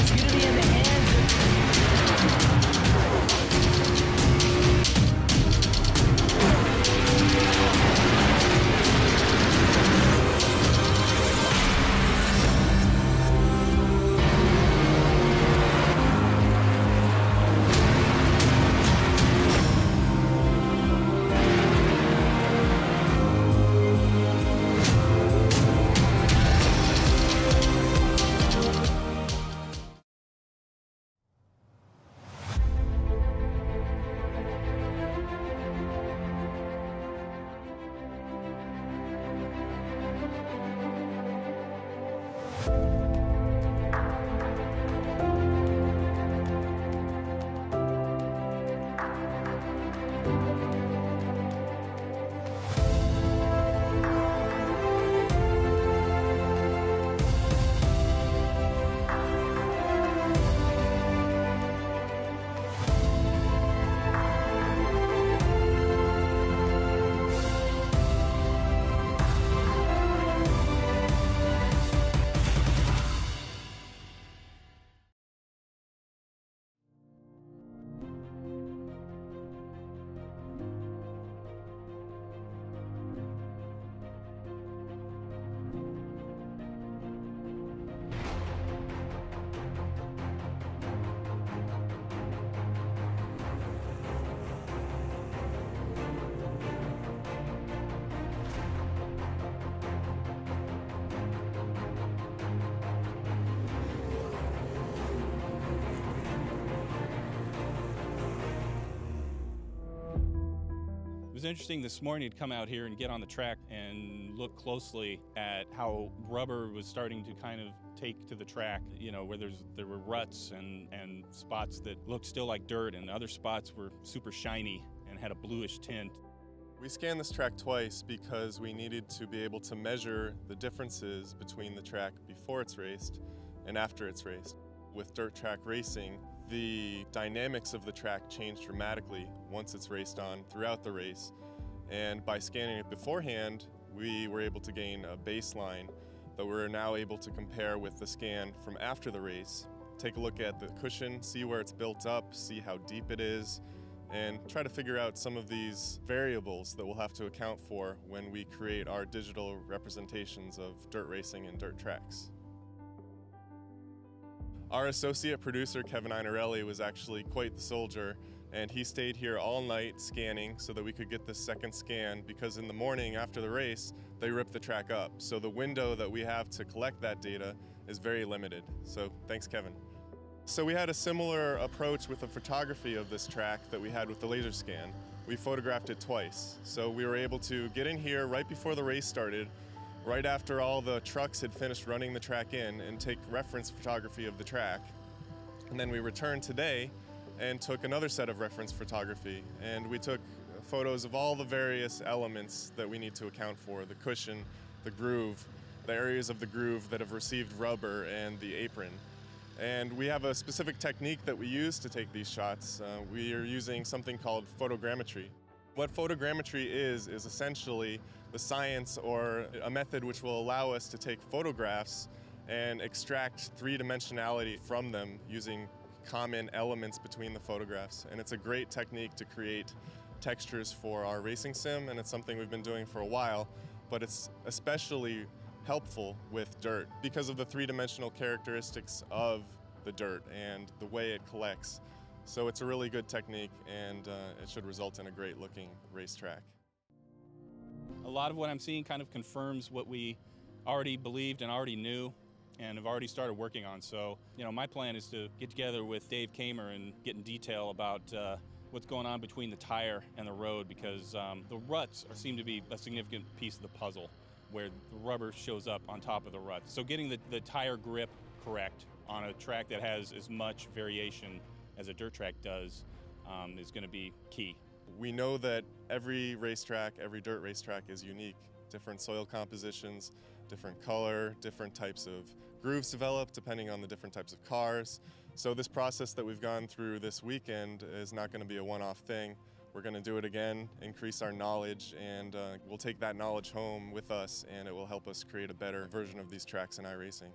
It's going to be in the hands of... It was interesting this morning to come out here and get on the track and look closely at how rubber was starting to kind of take to the track, you know, where there were ruts and spots that looked still like dirt, and other spots were super shiny and had a bluish tint. We scanned this track twice because we needed to be able to measure the differences between the track before it's raced and after it's raced. With dirt track racing, the dynamics of the track change dramatically once it's raced on throughout the race. And by scanning it beforehand, we were able to gain a baseline that we're now able to compare with the scan from after the race. Take a look at the cushion, see where it's built up, see how deep it is, and try to figure out some of these variables that we'll have to account for when we create our digital representations of dirt racing and dirt tracks. Our associate producer, Kevin Einarelli, was actually quite the soldier, and he stayed here all night scanning so that we could get this second scan, because in the morning after the race, they ripped the track up. So the window that we have to collect that data is very limited. So thanks, Kevin. So we had a similar approach with the photography of this track that we had with the laser scan. We photographed it twice. So we were able to get in here right before the race started, right after all the trucks had finished running the track in, and take reference photography of the track. And then we returned today and took another set of reference photography, and we took photos of all the various elements that we need to account for: the cushion, the groove, the areas of the groove that have received rubber, and the apron. And we have a specific technique that we use to take these shots. We are using something called photogrammetry. What photogrammetry is essentially the science or a method which will allow us to take photographs and extract three-dimensionality from them using common elements between the photographs. And it's a great technique to create textures for our racing sim, and it's something we've been doing for a while, but it's especially helpful with dirt because of the three-dimensional characteristics of the dirt and the way it collects. So it's a really good technique, and it should result in a great looking racetrack. A lot of what I'm seeing kind of confirms what we already believed and already knew and have already started working on. So, you know, my plan is to get together with Dave Kamer and get in detail about what's going on between the tire and the road, because the ruts seem to be a significant piece of the puzzle, where the rubber shows up on top of the ruts. So getting the tire grip correct on a track that has as much variation as a dirt track does is going to be key. We know that every racetrack, every dirt racetrack is unique. Different soil compositions, different color, different types of grooves developed depending on the different types of cars. So this process that we've gone through this weekend is not going to be a one-off thing. We're going to do it again, increase our knowledge, and we'll take that knowledge home with us, and it will help us create a better version of these tracks in iRacing.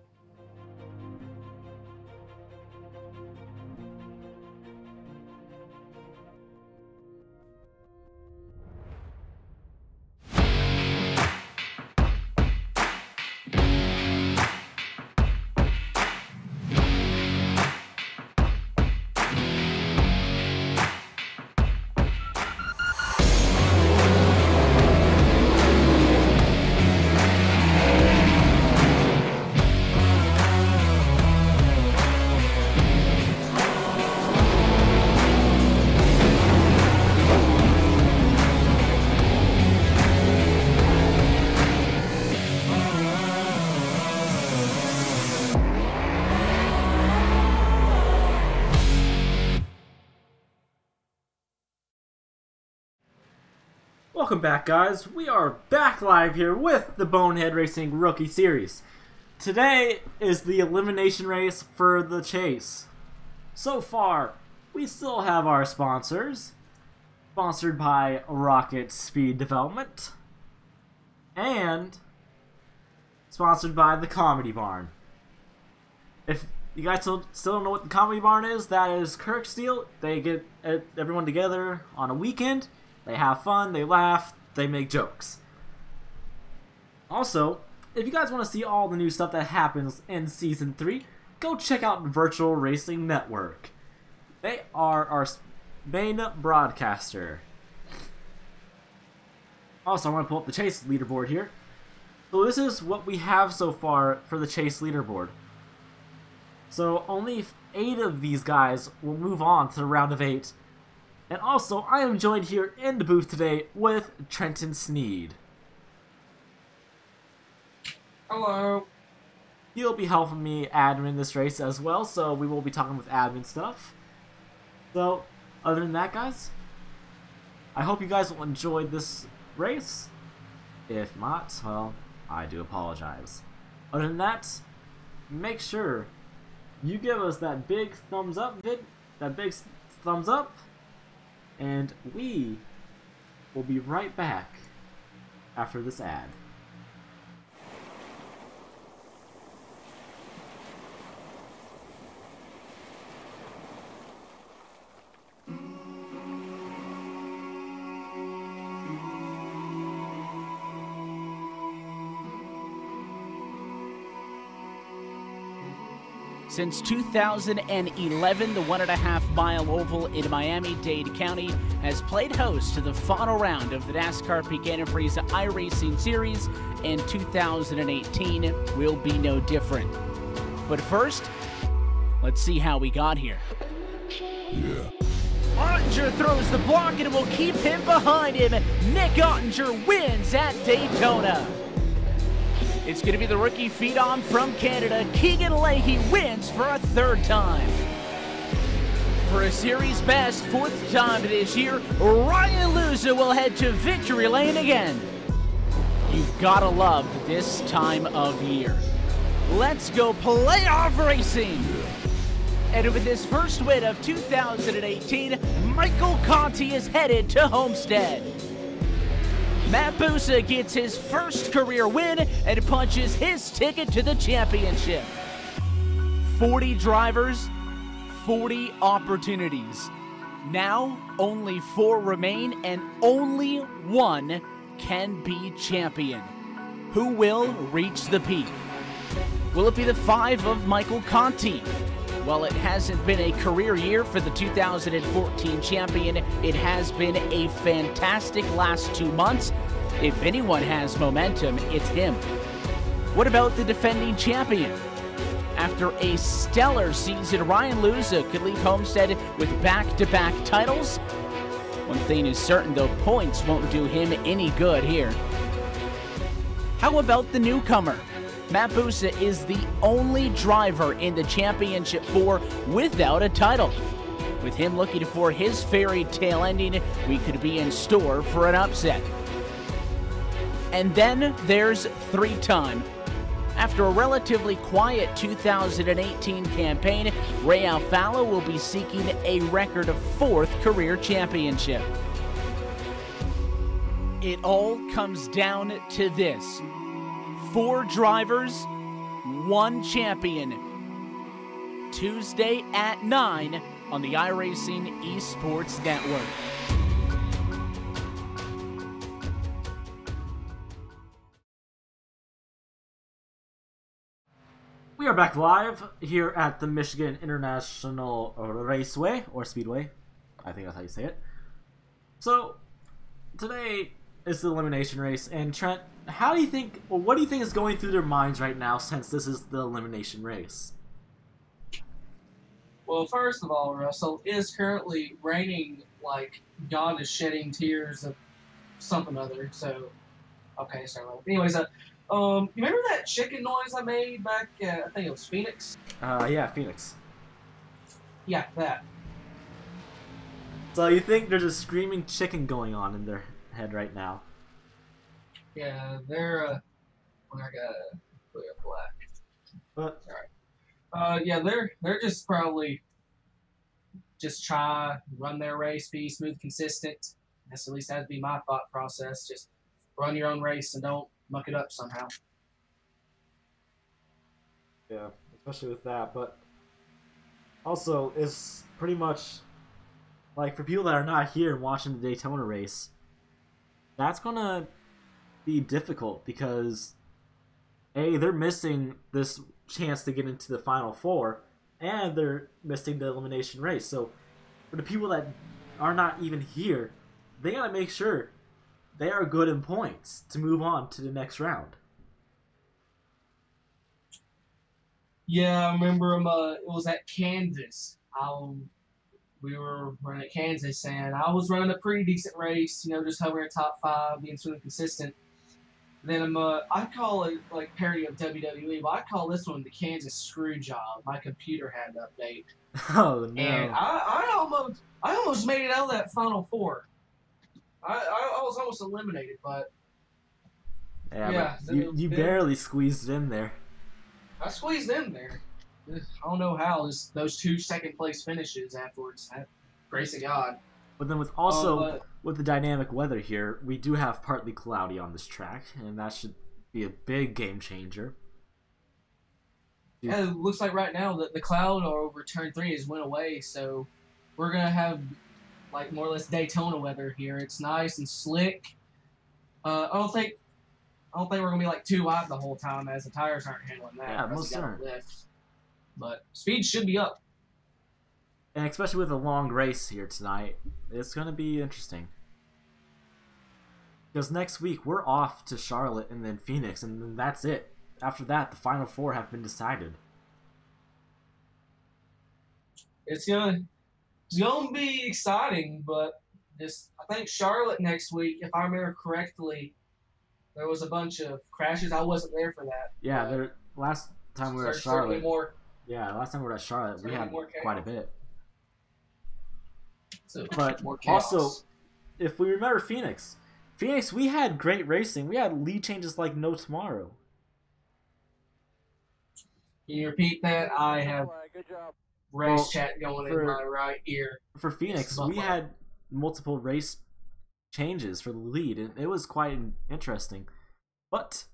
Welcome back, guys. We are back live here with the Bonehead Racing Rookie Series. Today is the elimination race for the chase. So far, we still have our sponsors. Sponsored by Rocket Speed Development. And sponsored by the Comedy Barn. If you guys still don't know what the Comedy Barn is, that is Kirk's deal. They get everyone together on a weekend. They have fun, they laugh, they make jokes. Also, if you guys want to see all the new stuff that happens in Season 3, go check out Virtual Racing Network. They are our main broadcaster. Also, I want to pull up the Chase leaderboard here. So this is what we have so far for the Chase leaderboard. So only 8 of these guys will move on to the round of 8. And also, I am joined here in the booth today with Trenton Sneed. Hello. He'll be helping me admin this race as well, so we will be talking with admin stuff. So, other than that, guys, I hope you guys will enjoy this race. If not, well, I do apologize. Other than that, make sure you give us that big thumbs up and we will be right back after this ad. Since 2011, the 1.5 mile oval in Miami-Dade County has played host to the final round of the NASCAR Pecan and Frieza iRacing Series, and 2018 will be no different. But first, let's see how we got here. Ottinger throws the block and will keep him behind him. Nick Ottinger wins at Daytona. It's going to be the rookie phenom from Canada, Keegan Leahy, wins for a 3rd time. For a series best 4th time this year, Ryan Luza will head to victory lane again. You've got to love this time of year. Let's go playoff racing. And with his first win of 2018, Michael Conti is headed to Homestead. Matt Busa gets his first career win and punches his ticket to the championship. 40 drivers, 40 opportunities. Now, only 4 remain and only 1 can be champion. Who will reach the peak? Will it be the 5 of Michael Conti? While it hasn't been a career year for the 2014 champion, it has been a fantastic last 2 months. If anyone has momentum, it's him. What about the defending champion? After a stellar season, Ryan Luza could leave Homestead with back-to-back titles. One thing is certain, though, points won't do him any good here. How about the newcomer? Matt Busa is the only driver in the Championship 4 without a title. With him looking for his fairy tale ending, we could be in store for an upset. And then there's 3-time. After a relatively quiet 2018 campaign, Ray Alfalo will be seeking a record of 4th career championship. It all comes down to this. 4 drivers, 1 champion. Tuesday at 9 on the iRacing Esports Network. We are back live here at the Michigan International Raceway, or Speedway. I think that's how you say it. So, today is the elimination race, and Trent, how do you think, or what do you think is going through their minds right now since this is the elimination race? Well, first of all, Russell, it is currently raining like God is shedding tears of something other. So, okay, so anyways, you remember that chicken noise I made back? I think it was Phoenix. Yeah, Phoenix. Yeah, that. So you think there's a screaming chicken going on in there head right now. Yeah, they're when I got clear black. But Yeah, they're just probably just try run their race, be smooth, consistent. That's at least that'd be my thought process. Just run your own race and don't muck it up somehow. yeah, especially with that. But also, it's pretty much like for people that are not here and watching the Daytona race, that's gonna be difficult because they're missing this chance to get into the Final Four, and they're missing the elimination race. So for the people that are not even here, they gotta make sure they are good in points to move on to the next round. Yeah, I remember it was at Kansas. We were running at Kansas, and I was running a pretty decent race, just hovering top 5, being sort of consistent. Then I call it like parody of WWE, but I call this one the Kansas screw job. My computer had to update. Oh no! And I almost made it out of that Final Four. I was almost eliminated, but yeah, but you barely squeezed in there. I squeezed in there. I don't know how. Just those 2 second place finishes afterwards. Grace of God. But then with the dynamic weather here, we do have partly cloudy on this track, and that should be a big game changer. Yeah, it looks like right now that the cloud over turn 3 has went away, so we're gonna have like more or less Daytona weather here. It's nice and slick. I don't think we're gonna be like too wide the whole time, as the tires aren't handling that. Yeah, most certainly. But speed should be up. And especially with a long race here tonight, it's going to be interesting. Because next week, we're off to Charlotte and then Phoenix, and then that's it. After that, the Final Four have been decided. It's gonna be exciting, but I think Charlotte next week, if I remember correctly, there was a bunch of crashes. I wasn't there for that. Yeah, last time we were at Charlotte. Last time we were at Charlotte, we had quite a bit. So, but also, if we remember Phoenix, we had great racing. We had lead changes like no tomorrow. Can you repeat that? I have race chat going in my right ear. For Phoenix, we had multiple race changes for the lead, and it was quite interesting. But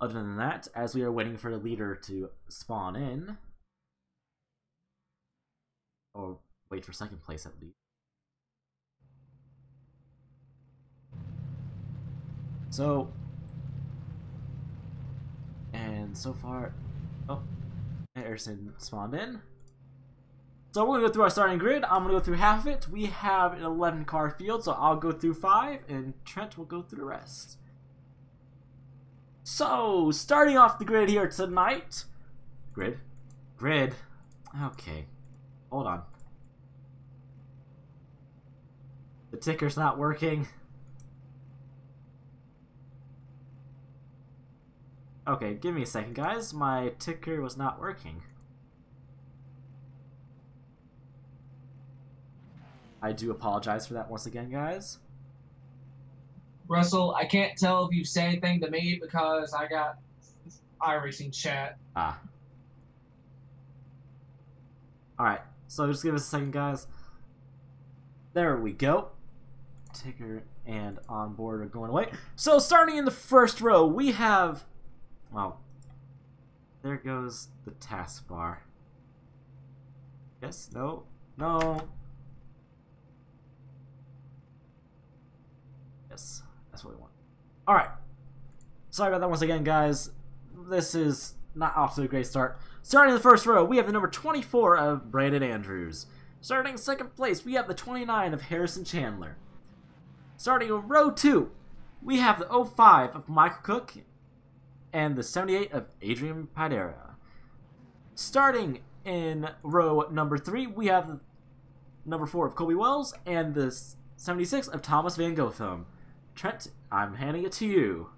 other than that, as we are waiting for the leader to spawn in, or wait for second place at least. So, and so far, Harrison spawned in. So we're going to go through our starting grid. I'm going to go through half of it. We have an 11-car field, so I'll go through 5, and Trent will go through the rest. So, starting off the grid here tonight. Grid? Okay. Hold on. The ticker's not working. Okay, give me a second, guys. My ticker was not working. I do apologize for that once again, guys. Russell, I can't tell if you've said anything to me because I got iRacing chat. Alright, so just give us a second, guys. There we go. Ticker and onboard are going away. So starting in the first row, we have... Well, there goes the taskbar. Yes, no. Yes, that's what we want. Alright. Sorry about that once again, guys. This is not off to a great start. Starting in the first row, we have the number 24 of Brandon Andrews. Starting in second place, we have the 29 of Harrison Chandler. Starting in row 2, we have the 05 of Michael Cook and the 78 of Adrian Padera. Starting in row number 3, we have the number 4 of Colby Wells and the 76 of Thomas Van Gotham. Trent, I'm handing it to you.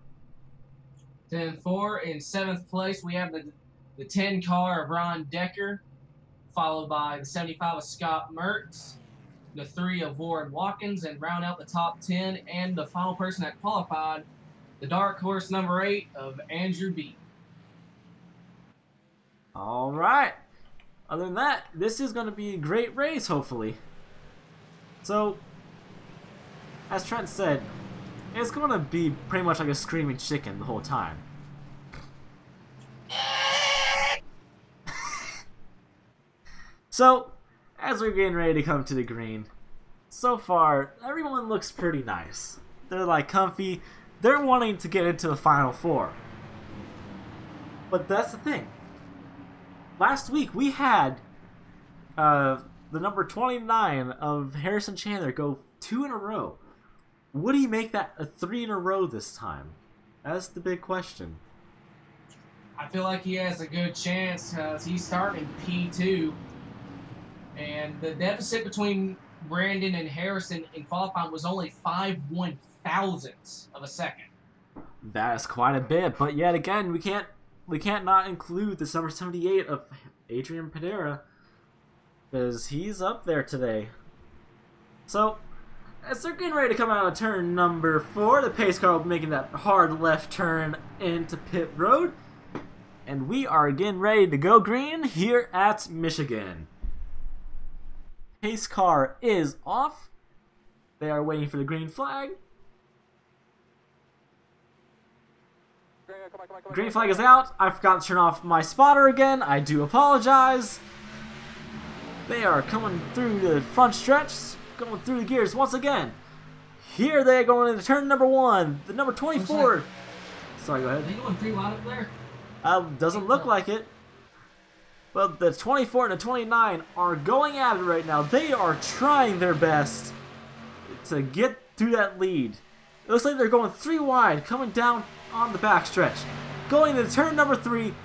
Then 4 in 7th place, we have the 10 car of Ron Decker, followed by the 75 of Scott Mertz. the 3 of Warren Watkins and round out the top 10. And the final person that qualified, the dark horse number 8 of Andrew B. All right. Other than that, this is going to be a great race, hopefully. So, as Trent said, it's going to be pretty much like a screaming chicken the whole time. So, as we're getting ready to come to the green, so far, everyone looks pretty nice. They're like comfy. They're wanting to get into the Final Four. But that's the thing. Last week, we had the number 29 of Harrison Chandler go 2 in a row. Would he make that a 3 in a row this time? That's the big question. I feel like he has a good chance because he's starting P2. And the deficit between Brandon and Harrison in qualifying was only 5/1000ths of a second. That is quite a bit, but yet again, we can't not include the number 78 of Adrian Pedera, because he's up there today. So, as they're getting ready to come out of turn number 4, the pace car will be making that hard left turn into pit road, and we are getting ready to go green here at Michigan. Pace car is off. They are waiting for the green flag. Green flag is out. I forgot to turn off my spotter again. I do apologize. They are coming through the front stretch, going through the gears once again. Here they are going into turn number 1. The number 24. Sorry, go ahead. Are they going pretty wide up there? Doesn't look like it. But the 24 and the 29 are going at it right now. They are trying their best to get through that lead. It looks like they're going 3 wide, coming down on the backstretch. Going to turn number 3.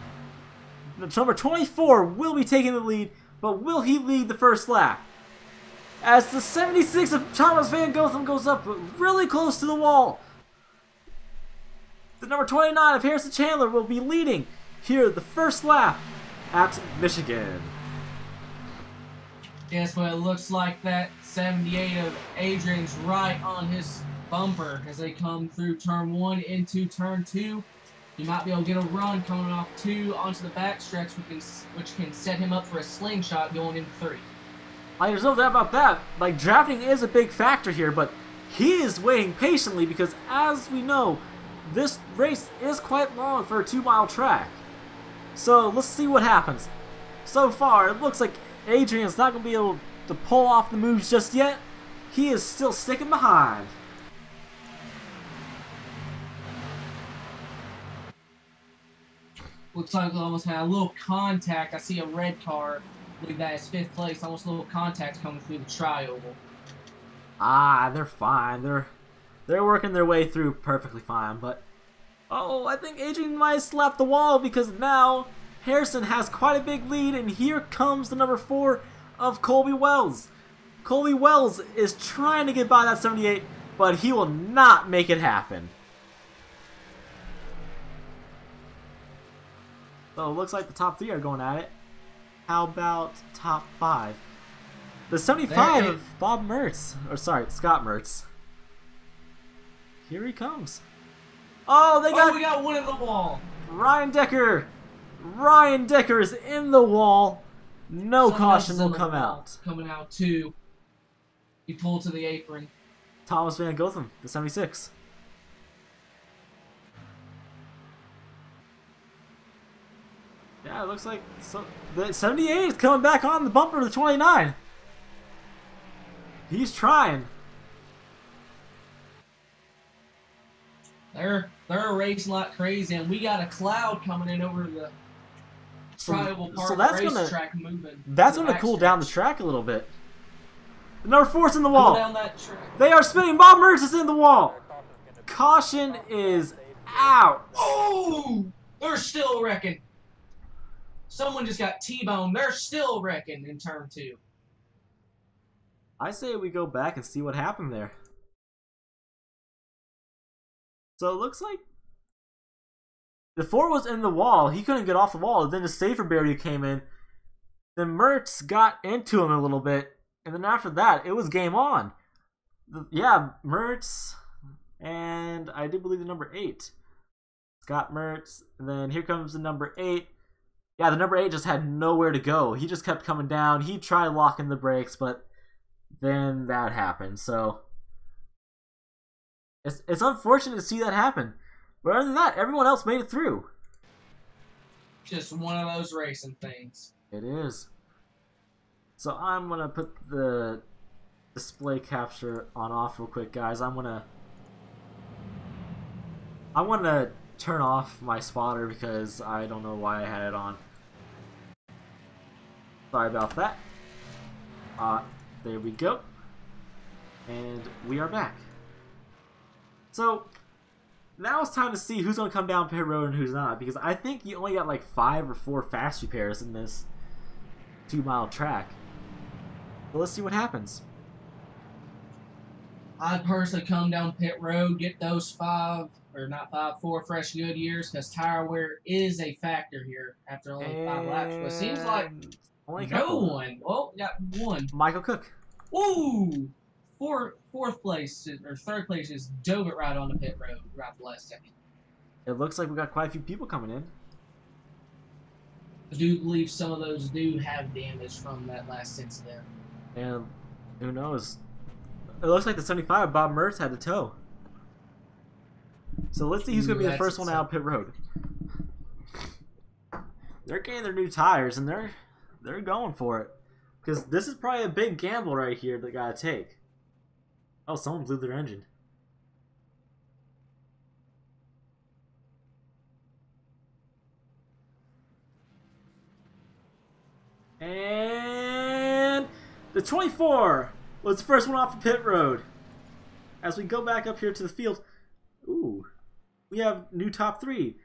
The number 24 will be taking the lead, but will he lead the first lap? As the 76 of Thomas Van Gotham goes up really close to the wall. The number 29 of Harrison Chandler will be leading here the first lap at Michigan. Guess what it looks like, that 78 of Adrian's right on his bumper as they come through turn 1 into turn 2. He might be able to get a run coming off 2 onto the backstretch, which can set him up for a slingshot going into 3. There's no doubt about that. Like, drafting is a big factor here, but he is waiting patiently because, as we know, this race is quite long for a 2-mile track. So let's see what happens. So far, it looks like Adrian's not going to be able to pull off the moves just yet. He is still sticking behind. Looks like we almost had a little contact. I see a red car. I believe that is 5th place. Almost a little contact coming through the tri-oval. They're fine. They're working their way through perfectly fine, but oh, I think Adrian might have slapped the wall because now Harrison has quite a big lead, and here comes the number 4 of Colby Wells. Colby Wells is trying to get by that 78, but he will not make it happen. So it looks like the top 3 are going at it. How about top 5? The 75 of Bob Mertz, or sorry, Scott Mertz. Here he comes. Oh, we got one in the wall. Ryan Decker. Ryan Decker is in the wall. No caution will come out. Coming out too. He pulled to the apron. Thomas Van Gotham, the 76. Yeah, it looks like the 78 is coming back on the bumper of the 29. He's trying. They're racing like crazy, and we got a cloud coming in over the Tribal Park racetrack moving. That's gonna cool down the track a little bit. The number 4's in the wall. Down that track. They are spinning. Bob Mertz is in the wall. Caution is out. Oh! They're still wrecking. Someone just got T-boned. They're still wrecking in turn 2. I say we go back and see what happened there. So it looks like the 4 was in the wall. He couldn't get off the wall. Then the safer barrier came in. Then Mertz got into him a little bit. And then after that, it was game on. Yeah, Mertz, and I do believe the number 8. Scott Mertz, and then here comes the number 8. Yeah, the number 8 just had nowhere to go. He just kept coming down. He tried locking the brakes, but then that happened. So it's unfortunate to see that happen. But other than that, everyone else made it through. Just one of those racing things. It is. So I'm going to put the display capture on off real quick, guys. I want to turn off my spotter because I don't know why I had it on. Sorry about that. There we go. And we are back. So now it's time to see who's going to come down pit road and who's not, because I think you only got like 5 or 4 fast repairs in this 2-mile track. So let's see what happens. I'd personally come down pit road, get those 4 fresh Goodyears, because tire wear is a factor here after only 5 laps. But it seems like only no one. Oh, got one. Michael Cook. Ooh! Fourth place, or third place, just dove it right on the pit road right the last second. It looks like we got quite a few people coming in. I do believe some of those do have damage from that last incident. And who knows? It looks like the 75 Bob Mertz had to tow. So let's see who's going to be the first one out pit road. They're getting their new tires, and they're going for it. Because this is probably a big gamble right here they got to take. Oh, someone blew their engine. And the 24 was the first one off the pit road. As we go back up here to the field, ooh, we have new top 3.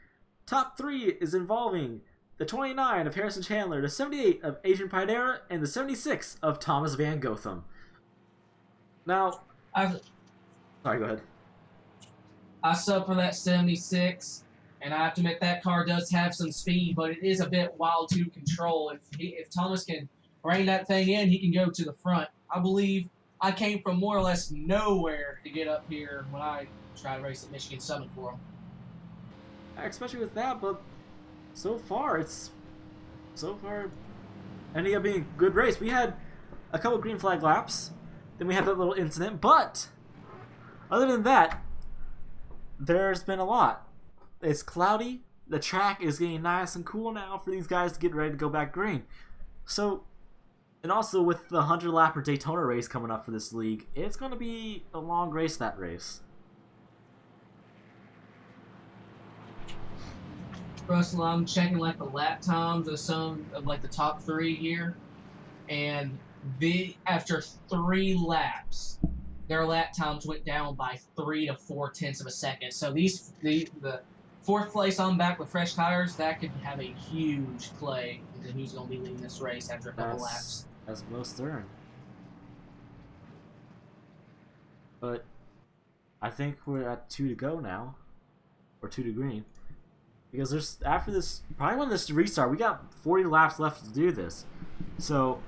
Top 3 is involving the 29 of Harrison Chandler, the 78 of Adrian Pidera, and the 76 of Thomas Van Gotham. Now, sorry, go ahead. I sub for that 76, and I have to admit that car does have some speed, but it is a bit wild to control. If Thomas can rein that thing in, he can go to the front. I believe I came from more or less nowhere to get up here when I tried to race at Michigan Summit for him. Especially with that, but so far ending up being a good race. We had a couple green flag laps, then we had that little incident, but other than that, there's been a lot. It's cloudy, the track is getting nice and cool now for these guys to get ready to go back green. So, and also with the 100-lapper Daytona race coming up for this league, it's going to be a long race, that race. Russell, I'm checking like the lap times of some of like the top 3 here, and after 3 laps, their lap times went down by 3 to 4 tenths of a second. So the 4th place on back with fresh tires, that could have a huge play into who's going to be leading this race after a couple laps. That's most certain. But I think we're at 2 to go now, or 2 to green. Because there's after this, probably when this restart, we got 40 laps left to do this. So,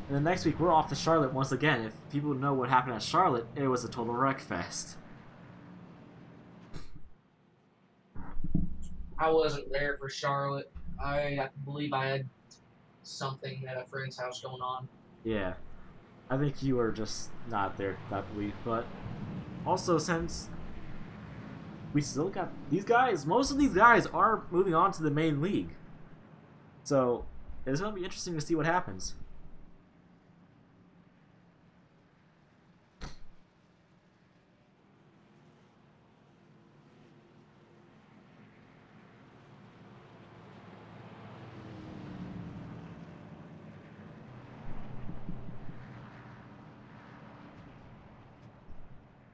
and then next week we're off to Charlotte once again. If people know what happened at Charlotte, it was a total wreck fest. I wasn't there for Charlotte. I believe I had something at a friend's house going on. Yeah, I think you were just not there that week. But also, since we still got these guys, most of these guys are moving on to the main league. So it's going to be interesting to see what happens.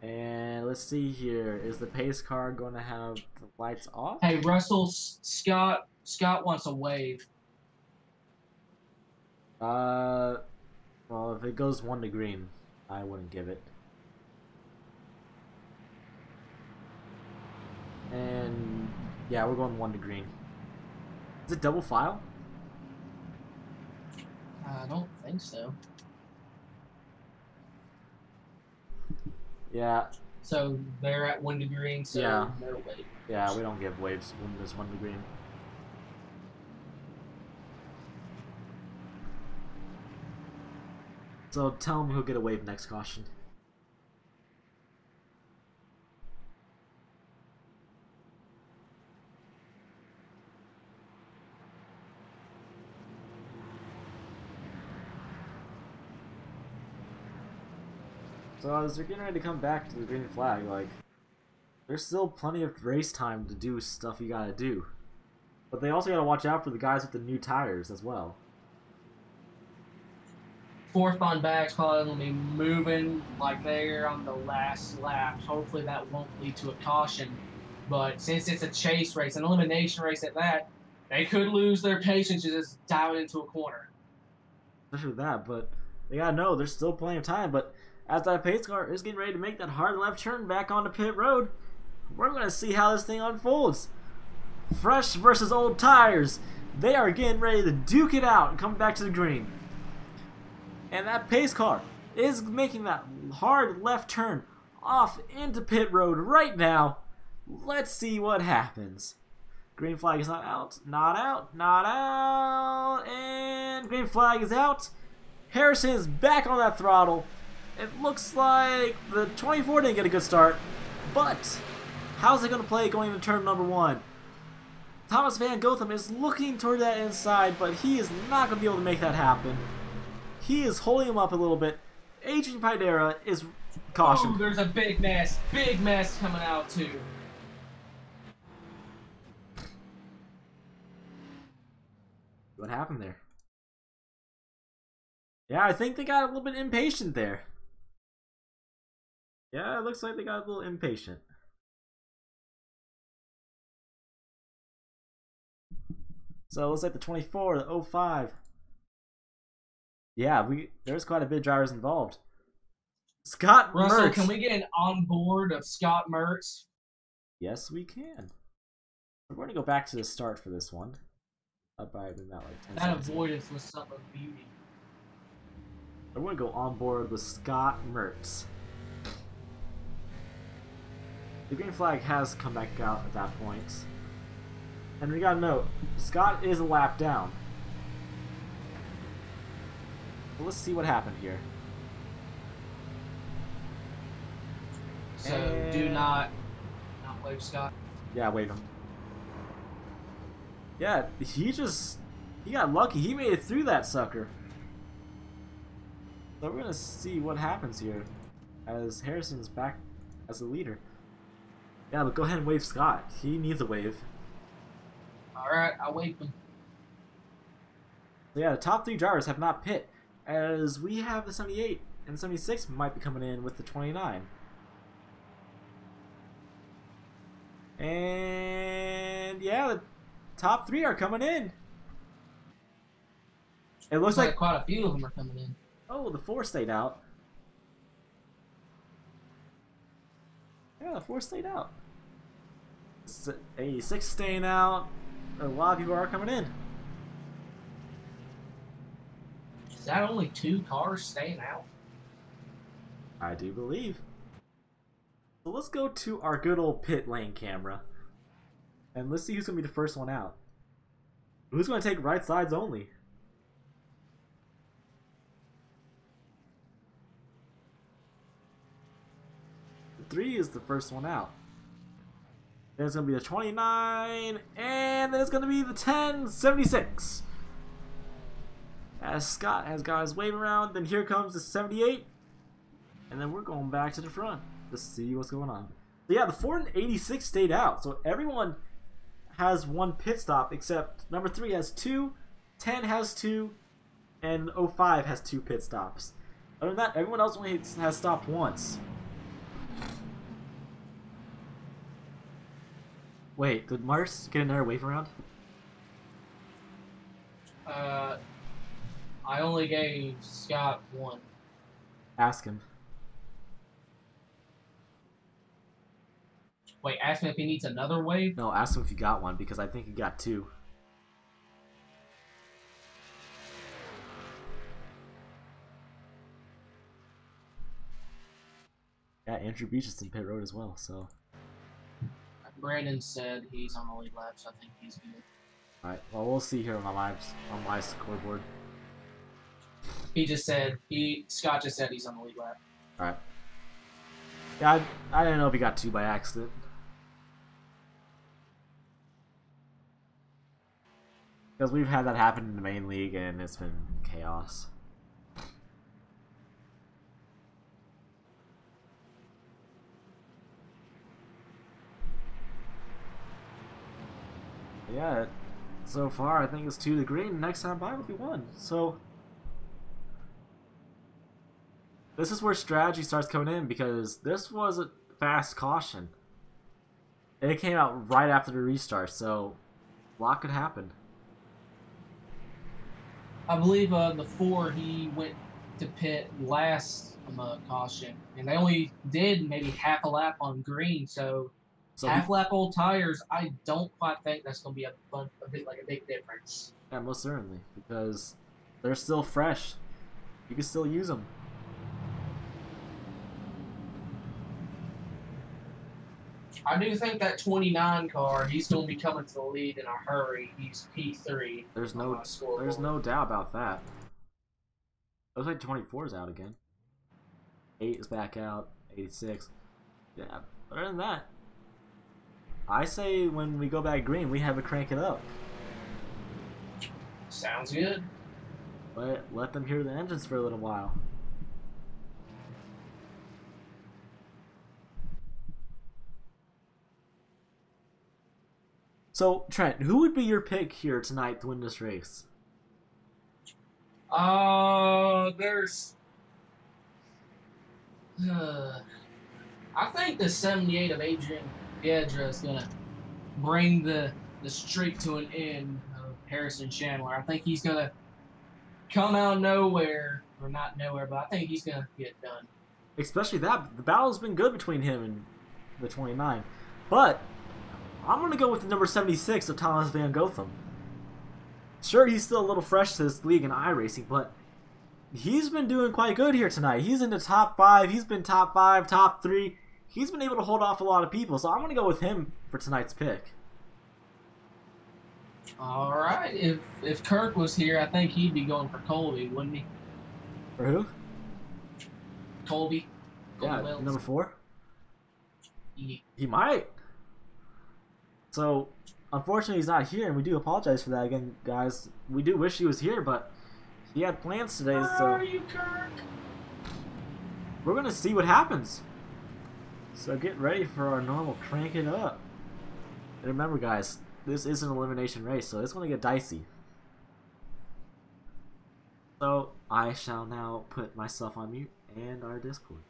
And let's see here. Is the pace car going to have the lights off? Hey, Russell, Scott wants a wave. Well, if it goes 1 to green, I wouldn't give it. And yeah, we're going 1 to green. Is it double file? I don't think so. Yeah. So they're at 1 degree, so Yeah. no wave. Yeah, we don't give waves when there's 1 degree. So tell him who'll get a wave next caution. So as they're getting ready to come back to the green flag, like, there's still plenty of race time to do stuff you gotta do. But they also gotta watch out for the guys with the new tires as well. Fourth on back's probably going to be moving like they're on the last lap. Hopefully that won't lead to a caution. But since it's a chase race, an elimination race at that, they could lose their patience and just dive into a corner. Especially that, but they gotta know there's still plenty of time. But as that pace car is getting ready to make that hard left turn back onto pit road, we're gonna see how this thing unfolds. Fresh versus old tires. They are getting ready to duke it out and come back to the green. And that pace car is making that hard left turn off into pit road right now. Let's see what happens. Green flag is not out, not out, not out, and green flag is out. Harrison is back on that throttle. It looks like the 24 didn't get a good start, but how's it going to play going into turn number 1? Thomas Van Gotham is looking toward that inside, but he is not going to be able to make that happen. He is holding him up a little bit. Adrian Pidera is cautioned. Oh, there's a big mess coming out too. What happened there? Yeah, I think they got a little bit impatient there. Yeah, it looks like they got a little impatient. So it looks like the 24, the 05. Yeah, there's quite a bit of drivers involved. Scott Russell, Mertz. can we get an onboard of Scott Mertz? Yes, we can. We're going to go back to the start for this one. Up by about like 10 That seconds. avoidance was something of beauty. I'm going to go on board with Scott Mertz. The green flag has come back out at that point. And we got to note, Scott is a lap down. So let's see what happened here. So do not wave Scott. Yeah, wave him. Yeah, he got lucky. He made it through that sucker. So we're gonna see what happens here as Harrison's back as the leader. Yeah, but go ahead and wave Scott. He needs a wave. Alright, I'll wave him. So yeah, the top 3 drivers have not pit, as we have the 78 and the 76 might be coming in with the 29. And yeah, the top 3 are coming in. It looks like quite a few of them are coming in. Oh, the 4 stayed out. Yeah, the 4 stayed out. 86 staying out. A lot of people are coming in. Is that only 2 cars staying out? I do believe. So let's go to our good old pit lane camera. And let's see who's going to be the first one out. Who's going to take right sides only? The 3 is the first one out. Then it's going to be the 29, and then it's going to be the 1076. As Scott has got his wave around, then here comes the 78. And then we're going back to the front to see what's going on. So yeah, the 4 and 86 stayed out. So everyone has 1 pit stop except number 3 has 2, 10 has 2, and 05 has 2 pit stops. Other than that, everyone else only has stopped once. Wait, did Mars get another wave around? I only gave Scott 1. Ask him. Wait, ask him if he needs another wave? No, ask him if you got one, because I think he got 2. Yeah, Andrew Beach is in pit road as well, so. Brandon said he's on the lead lap, so I think he's good. Alright, well, we'll see here on my scoreboard. He just said, Scott just said he's on the lead lap. Alright. Yeah, I didn't know if he got 2 by accident. Because we've had that happen in the main league, and it's been chaos. Yeah, so far I think it's 2 to green. Next time by will be 1. So this is where strategy starts coming in, because this was a fast caution. It came out right after the restart, so a lot could happen. I believe the 4 he went to pit last caution, and they only did maybe half a lap on green, so half lap old tires. I don't quite think that's going to be a big difference. Yeah, most certainly, because they're still fresh. You can still use them. I do think that 29 car, he's going to be coming to the lead in a hurry. He's P3. There's no doubt about that. Looks like 24 is out again. 8 is back out. 86. Yeah, other than that, I say when we go back green, we have to crank it up. Sounds good. Let them hear the engines for a little while. So, Trent, who would be your pick here tonight to win this race? There's... I think the 78 of Adrian Biedra is going to bring the streak to an end of Harrison Chandler. I think he's going to come out of nowhere, or not nowhere, but I think he's going to get done. Especially that. The battle's been good between him and the 29. But I'm going to go with the number 76 of Thomas Van Gotham. Sure, he's still a little fresh to this league in iRacing, but he's been doing quite good here tonight. He's in the top 5. He's been top 5, top 3. He's been able to hold off a lot of people, so I'm going to go with him for tonight's pick. All right. If Kirk was here, I think he'd be going for Colby, wouldn't he? For who? Colby. Yeah, Wells. number 4? He might. So, unfortunately, he's not here, and we do apologize for that again, guys. We do wish he was here, but he had plans today, Where so are you, Kirk? we're going to see what happens. So get ready for our normal crank it up. And remember, guys, this is an elimination race, so it's going to get dicey. So I shall now put myself on mute and our Discord.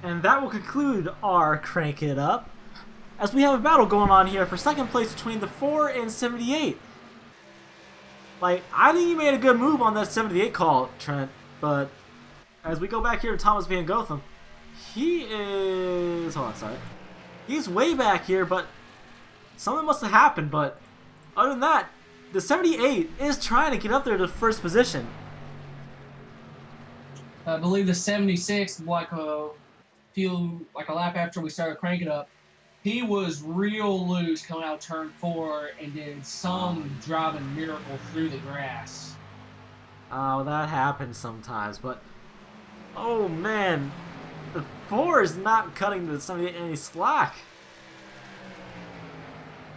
And that will conclude our Crank It Up, as we have a battle going on here for second place between the 4 and 78. Like, I think you made a good move on that 78 call, Trent, but as we go back here to Thomas Van Gotham, he is... hold on, sorry. He's way back here, but something must have happened, but other than that, the 78 is trying to get up there to first position. I believe the 76, like a lap after we started cranking up, he was real loose coming out turn 4 and did some driving miracle through the grass. Oh, that happens sometimes, but oh man, the 4 is not cutting the 78 any slack.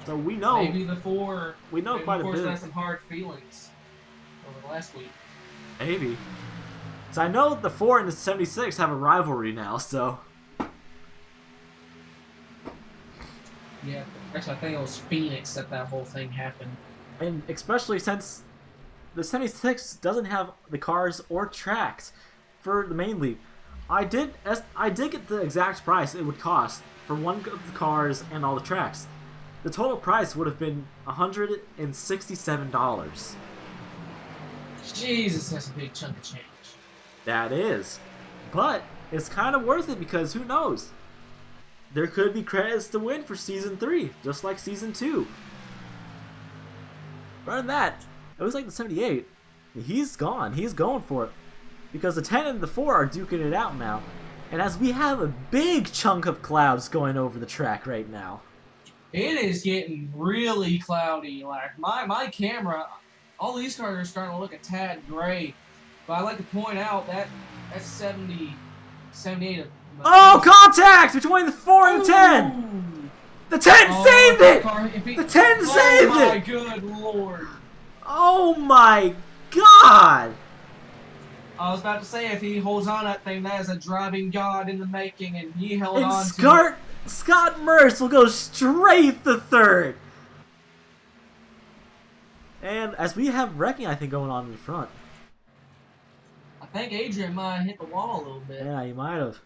So we know. Maybe the 4. We know quite a bit. Had some hard feelings over the last week. Maybe. So I know the 4 and the 76 have a rivalry now, so. Yeah, actually I think it was Phoenix that whole thing happened. And especially since the 76 doesn't have the cars or tracks for the main league. I did get the exact price it would cost for one of the cars and all the tracks. The total price would have been $167. Jesus, that's a big chunk of change. That is. But it's kind of worth it because who knows? There could be credits to win for Season 3, just like Season 2. Rather than that, it was like the 78. He's gone. He's going for it. Because the 10 and the 4 are duking it out now. And as we have a big chunk of clouds going over the track right now. It is getting really cloudy. Like my camera, all these cars are starting to look a tad gray. But I'd like to point out that that's 78. Oh, contact between the 4 and the 10! Ooh. The 10 saved it! The 10 saved Oh my it! good lord. Oh my god! I was about to say, if he holds on that thing, that is a driving god in the making, and he held And on to Scott Merce will go straight to 3rd. And as we have wrecking, I think, going on in the front. I think Adrian might have hit the wall a little bit. Yeah, he might have.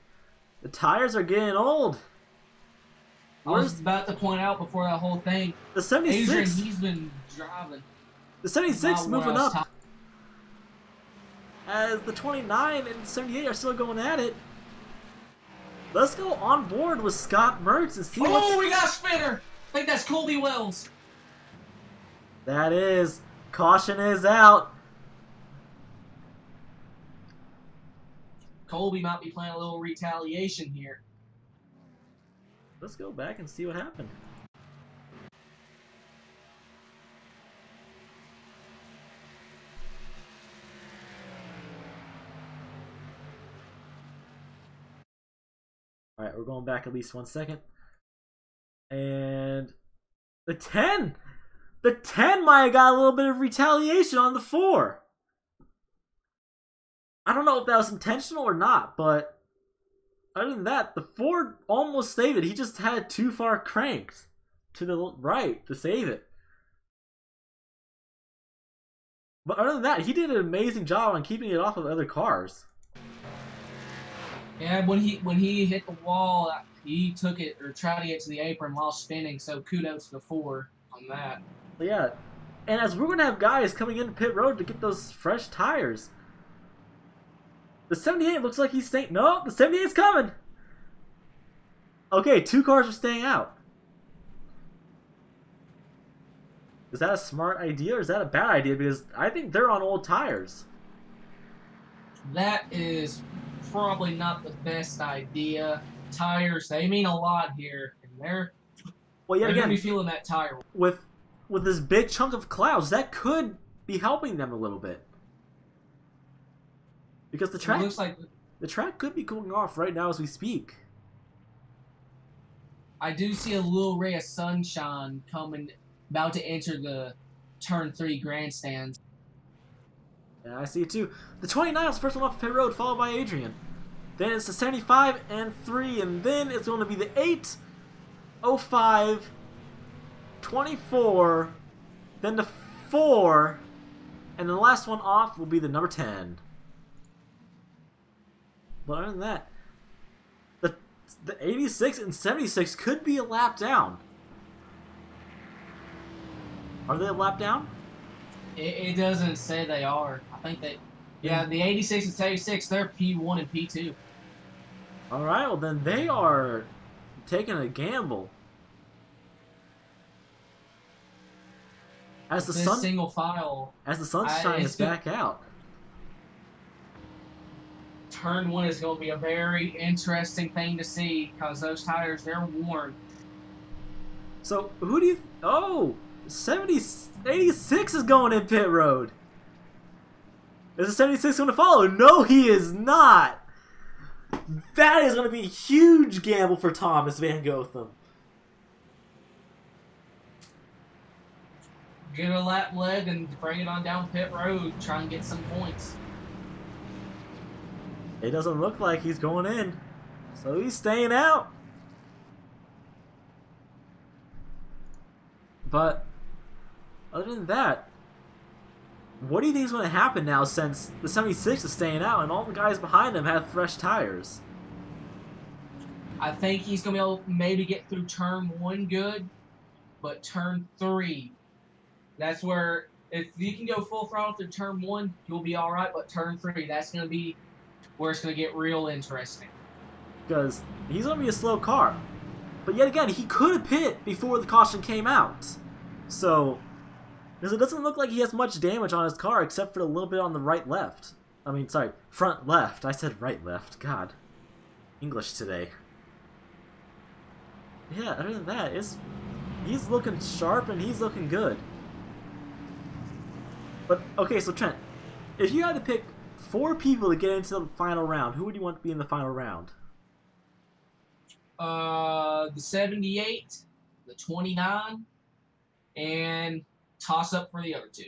The tires are getting old. I was about to point out before that whole thing. The 76. Adrian, he's been driving. The 76 Not moving well, up. As the 29 and 78 are still going at it. Let's go on board with Scott Mertz and see what's... Oh, we got a spinner! I think that's Colby Wells. That is. Caution is out. Colby might be playing a little retaliation here. Let's go back and see what happened. Alright, we're going back at least 1 second. And the 10! The 10 might have got a little bit of retaliation on the 4. I don't know if that was intentional or not, but other than that, the 4 almost saved it. He just had too far cranked to the right to save it. But other than that, he did an amazing job on keeping it off of other cars. Yeah, when he hit the wall, he took it or tried to get to the apron while spinning. So kudos to the 4 on that. But yeah, and as we're gonna have guys coming into pit road to get those fresh tires. The 78 looks like he's staying. No, the 78's coming. Okay, 2 cars are staying out. Is that a smart idea or is that a bad idea? Because I think they're on old tires. That is probably not the best idea. Tires, they mean a lot here, and they're gonna be feeling that tire. With this big chunk of clouds, that could be helping them a little bit. Because the track looks like the track could be cooling off right now as we speak. I do see a little ray of sunshine coming, about to enter the turn 3 grandstands. Yeah, I see it too. The 29 is the first one off pit road, followed by Adrian. Then it's the 75 and 3, and then it's going to be the 8, 05, 24, then the 4, and the last one off will be the number 10. But other than that, the 86 and 76 could be a lap down. Are they a lap down? It doesn't say they are. I think that, yeah, the 86 and 76, they're P1 and P2. Alright, well then they are taking a gamble. As the sun single file. As the sun shines back out. Turn 1 is going to be a very interesting thing to see because those tires, they're worn. So, who do you... Oh! 86 is going in pit road. Is the 76 going to follow? No, he is not. That is going to be a huge gamble for Thomas Van Gotham. Get a lap leg and bring it on down pit road. Try and get some points. It doesn't look like he's going in. So he's staying out. But other than that, what do you think is going to happen now since the 76 is staying out and all the guys behind him have fresh tires? I think he's going to be able to maybe get through turn 1 good, but turn 3, that's where, if you can go full throttle through turn 1, you'll be alright, but turn 3, that's going to be where it's going to get real interesting. Because he's going to be a slow car. But yet again, he could have pit before the caution came out. So, because it doesn't look like he has much damage on his car except for a little bit on the right-left. I mean, sorry, front-left. I said right-left. God. English today. Yeah, other than that, he's looking sharp and he's looking good. But, okay, so Trent, if you had to pick 4 people to get into the final round, who would you want to be in the final round? The 78, the 29, and toss up for the other 2.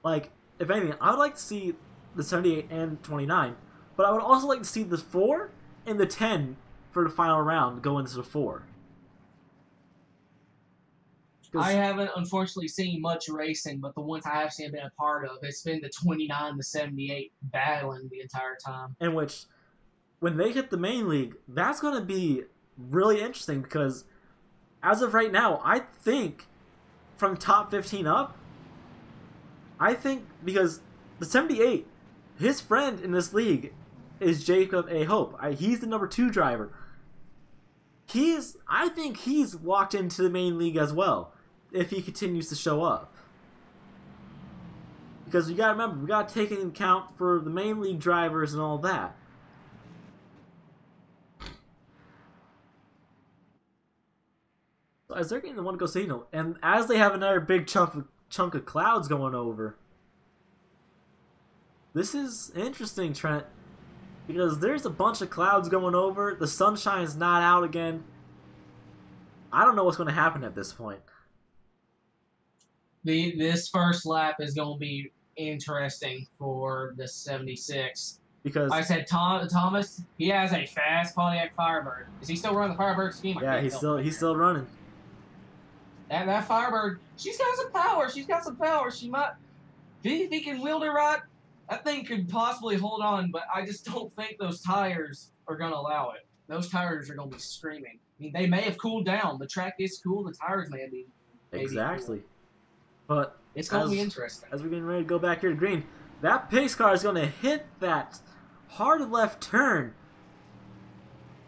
Like, if anything, I would like to see the 78 and 29, but I would also like to see the 4 and the 10 for the final round go into the 4. I haven't, unfortunately, seen much racing, but the ones I have seen been a part of, it's been the 29, the 78 battling the entire time. In which, when they hit the main league, that's going to be really interesting because, as of right now, I think from top 15 up, I think because the 78, his friend in this league is Jacob A. Hope. He's the number 2 driver. I think he's locked into the main league as well, if he continues to show up. Because you gotta remember, we gotta take into account for the main league drivers and all that. So as they're getting the one go signal, and as they have another big chunk of clouds going over, this is interesting, Trent. Because there's a bunch of clouds going over, the sunshine's not out again. I don't know what's going to happen at this point. This first lap is going to be interesting for the 76. Because like I said, Thomas, he has a fast Pontiac Firebird. Is he still running the Firebird scheme? Yeah, he's still running. That Firebird, she's got some power. She's got some power. She might, if he can wield it right, that thing could possibly hold on. But I just don't think those tires are going to allow it. Those tires are going to be screaming. I mean, they may have cooled down. The track is cool. The tires may be. Exactly. Cool. But it's going to be interesting. As we're getting ready to go back here to green, that pace car is going to hit that hard left turn.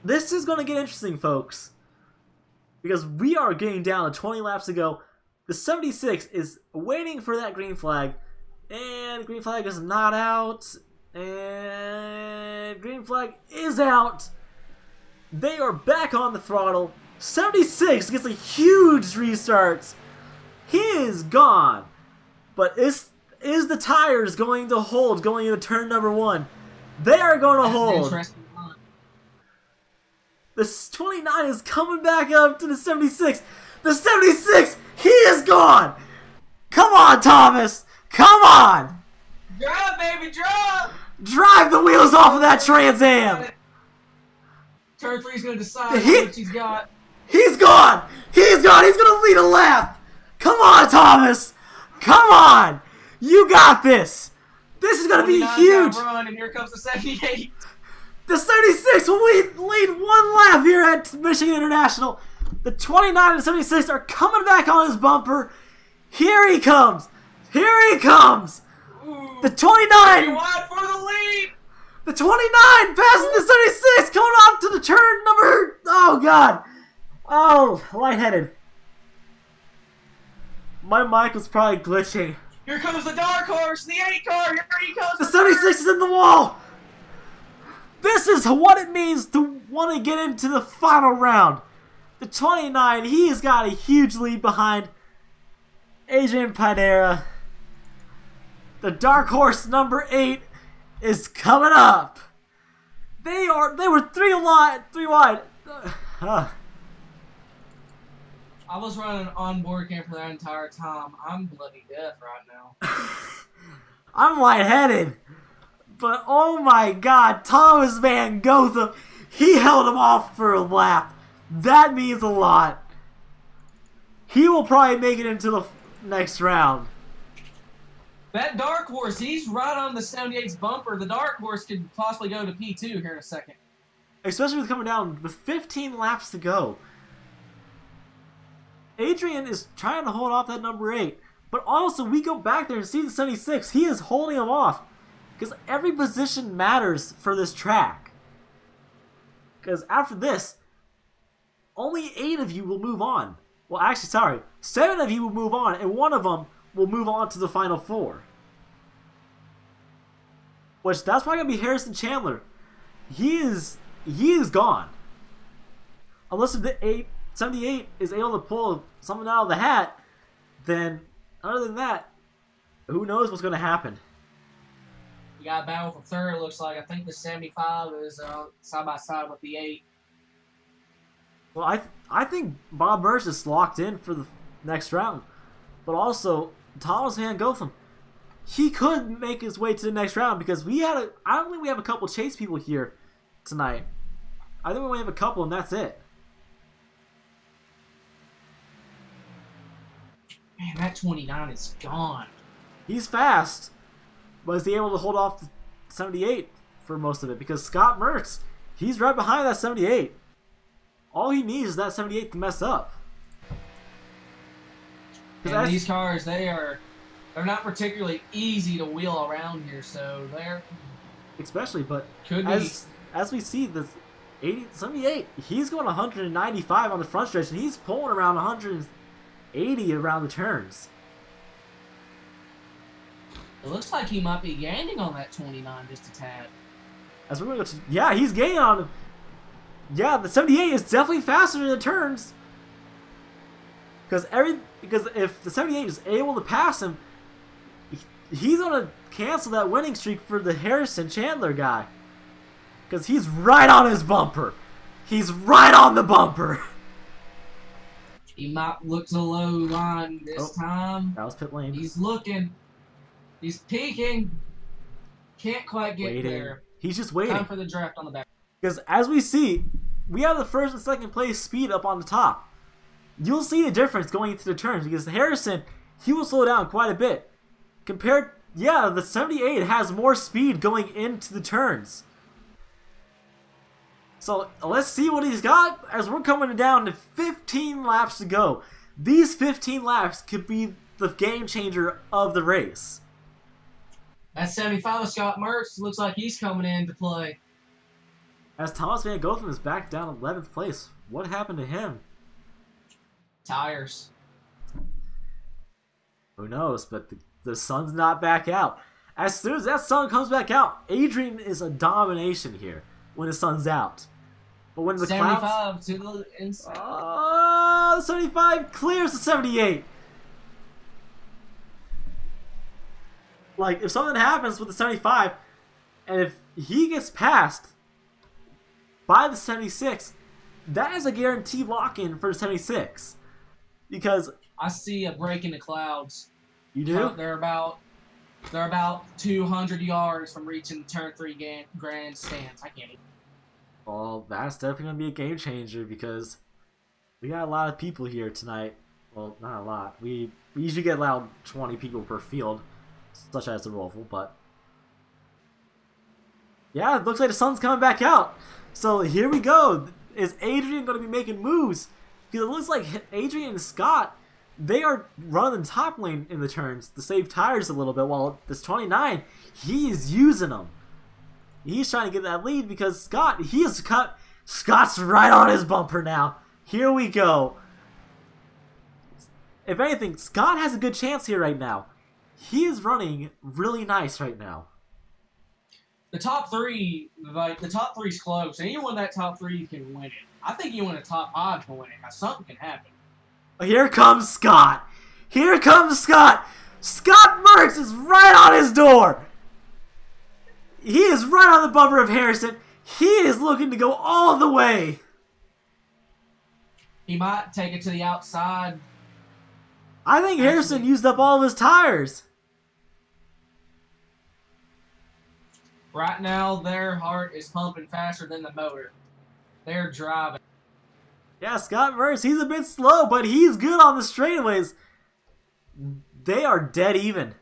This is going to get interesting, folks. Because we are getting down to 20 laps to go. The 76 is waiting for that green flag. And the green flag is not out. And green flag is out. They are back on the throttle. 76 gets a huge restart. He is gone. But is the tires going to hold going into turn number 1? They are going to hold. The 29 is coming back up to the 76. The 76, he is gone. Come on, Thomas. Come on. Drive, baby, drive. Drive the wheels off of that Trans Am. Turn 3 is going to decide what he's got. He's gone. He's gone. He's going to lead a lap. Come on, Thomas. Come on. You got this. This is going to be huge. Run, and here comes the 78. The 76 will lead one lap here at Michigan International. The 29 and 76 are coming back on his bumper. Here he comes. Here he comes. The 29. Wide for the lead. The 29 passing the 76, coming on to the turn number. Oh God. Oh, lightheaded. My mic was probably glitching. Here comes the dark horse, the 8 car. Here he comes. The 76 is in the wall. This is what it means to want to get into the final round. The 29, he's got a huge lead behind Adrian Pinera. The dark horse number 8 is coming up. They were three wide. I was running on-board cam for that entire time. I'm bloody deaf right now. I'm lightheaded. But oh my God, Thomas Van Gotham, he held him off for a lap. That means a lot. He will probably make it into the next round. That dark horse, he's right on the 78's bumper. The dark horse could possibly go to P2 here in a second. Especially with coming down with 15 laps to go. Adrian is trying to hold off that number 8. But also, we go back there and see the 76. He is holding him off. Because every position matters for this track. Because after this, only 8 of you will move on. Well, actually, sorry. 7 of you will move on, and 1 of them will move on to the final 4. Which, that's probably going to be Harrison Chandler. He is gone. Unless if the 78 is able to pull something out of the hat, then, other than that, who knows what's going to happen. You got a battle for third, looks like. I think the 75 is side by side with the 8. Well, I think Bob Burns is locked in for the next round. But also, Thomas Van Gotham, he could make his way to the next round because I don't think we have a couple chase people here tonight. I think we only have a couple and that's it. Man, that 29 is gone. He's fast. But is he able to hold off the 78 for most of it? Because Scott Mertz, he's right behind that 78. All he needs is that 78 to mess up. And these cars, they're not particularly easy to wheel around here, so they're... Especially, but could as we see, the 78, he's going 195 on the front stretch, and he's pulling around 180 around the turns. It looks like he might be gaining on that 29 just a tad. As we're going to, yeah, he's gaining on him. Yeah, the 78 is definitely faster in the turns. Because if the 78 is able to pass him, he's going to cancel that winning streak for the Harrison Chandler guy. Because he's right on his bumper. He's right on the bumper. He might look to low line this time. That was pit lane. He's looking. He's peeking. Can't quite get there. He's just waiting. Time for the draft on the back. Because as we see, we have the first and second place speed up on the top. You'll see the difference going into the turns because Harrison, he will slow down quite a bit. Compared, yeah, the 78 has more speed going into the turns. So let's see what he's got as we're coming down to 15 laps to go. These 15 laps could be the game changer of the race. That 75 Scott Mertz looks like he's coming into play. As Thomas Van Gotham is back down 11th place. What happened to him? Tires. Who knows, but the sun's not back out. As soon as that sun comes back out, Adrian is a domination here when the sun's out. But when the 75 clouds... to the inside. Oh, the 75 clears the 78. Like, if something happens with the 75, and if he gets passed by the 76, that is a guaranteed lock-in for the 76. Because... I see a break in the clouds. You do? They're about 200 yards from reaching the turn 3 grandstands. I can't even. Well, that's definitely going to be a game changer because we got a lot of people here tonight. Well, not a lot. We usually get around 20 people per field, such as the Roval, but Yeah, it looks like the sun's coming back out. So here we go. Is Adrian going to be making moves? Because it looks like Adrian and Scott, they are running the top lane in the turns to save tires a little bit, while this 29, he is using them. He's trying to get that lead because Scott's right on his bumper now. Here we go. If anything, Scott has a good chance here right now. He is running really nice right now. The top three, the top three's close. Anyone that top three can win it. I think you win a top 5 can win it. Something can happen. Here comes Scott. Here comes Scott. Scott Mertz is right on his door. He is right on the bumper of Harrison. He is looking to go all the way. He might take it to the outside. I think Harrison used up all of his tires. Right now, their heart is pumping faster than the motor. They're driving. Yeah, Scott Mertz, he's a bit slow, but he's good on the straightaways. They are dead even.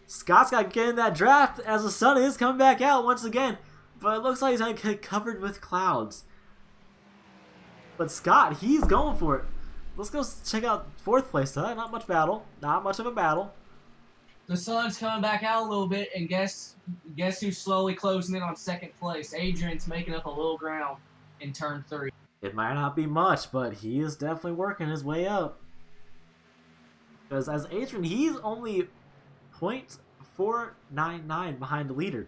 Scott's got to get in that draft as the sun is coming back out once again. But it looks like he's going to get covered with clouds. But Scott, he's going for it. Let's go check out 4th place, huh? Not much battle. Not much of a battle. The sun's coming back out a little bit, and guess who's slowly closing in on 2nd place? Adrian's making up a little ground in turn 3. It might not be much, but he is definitely working his way up. Because as Adrian, he's only 0.499 behind the leader.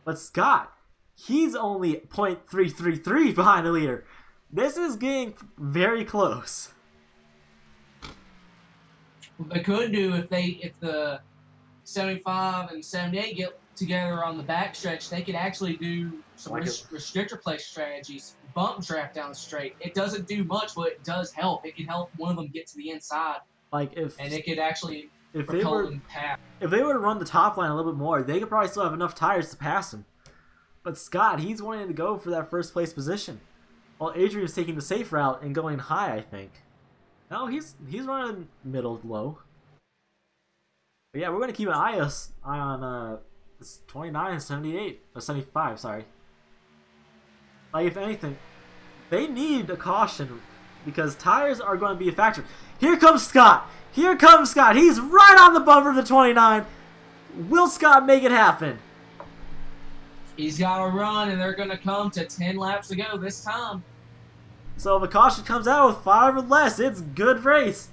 But Scott, he's only 0.333 behind the leader. This is getting very close. What they could do if the 75 and 78 get together on the backstretch, they could actually do some restrictor place strategies. Bump draft down the straight. It doesn't do much, but it does help. It can help one of them get to the inside. And it could actually propel them past. If they were to run the top line a little bit more, they could probably still have enough tires to pass him. But Scott, he's wanting to go for that 1st place position, while Adrian's taking the safe route and going high, I think. No, he's running middle low. But yeah, we're going to keep an eye on 29 and 78, or 75, sorry. Like, if anything, they need a caution because tires are going to be a factor. Here comes Scott. Here comes Scott. He's right on the bumper of the 29. Will Scott make it happen? He's got to run, and they're going to come to 10 laps to go this time. So if a caution comes out with 5 or less, it's good race.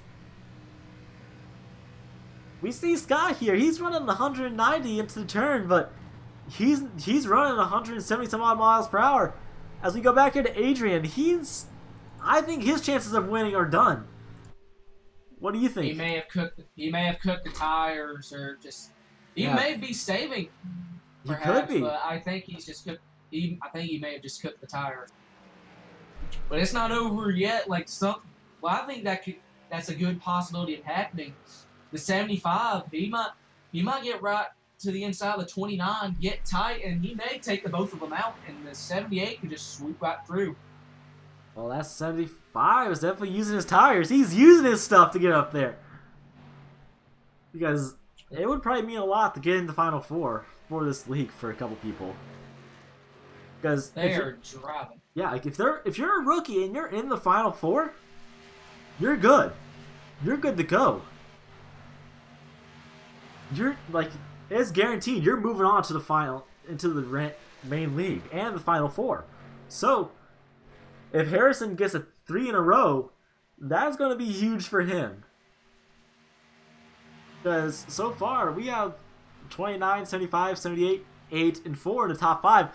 We see Scott here. He's running 190 into the turn, but he's running 170 some odd miles per hour. As we go back here to Adrian, I think his chances of winning are done. What do you think? He may have cooked the tires, or just he may be saving. Perhaps, he could be. But I think he's just cooked. I think he may have just cooked the tires. But it's not over yet. I think that's a good possibility of happening. The 75, he might get right to the inside of the 29, get tight, and he may take the both of them out, and the 78 could just sweep right through. Well, that 75 is definitely using his tires. He's using his stuff to get up there. Because it would probably mean a lot to get in the Final 4 for this league for a couple people. Because they are driving. Yeah, like if you're a rookie and you're in the Final 4, you're good. You're good to go. You're like, it's guaranteed you're moving on to the final, into the main league and the Final 4. So if Harrison gets a 3 in a row, that's going to be huge for him. Because so far we have 29, 75, 78, 8, and 4 in the top 5.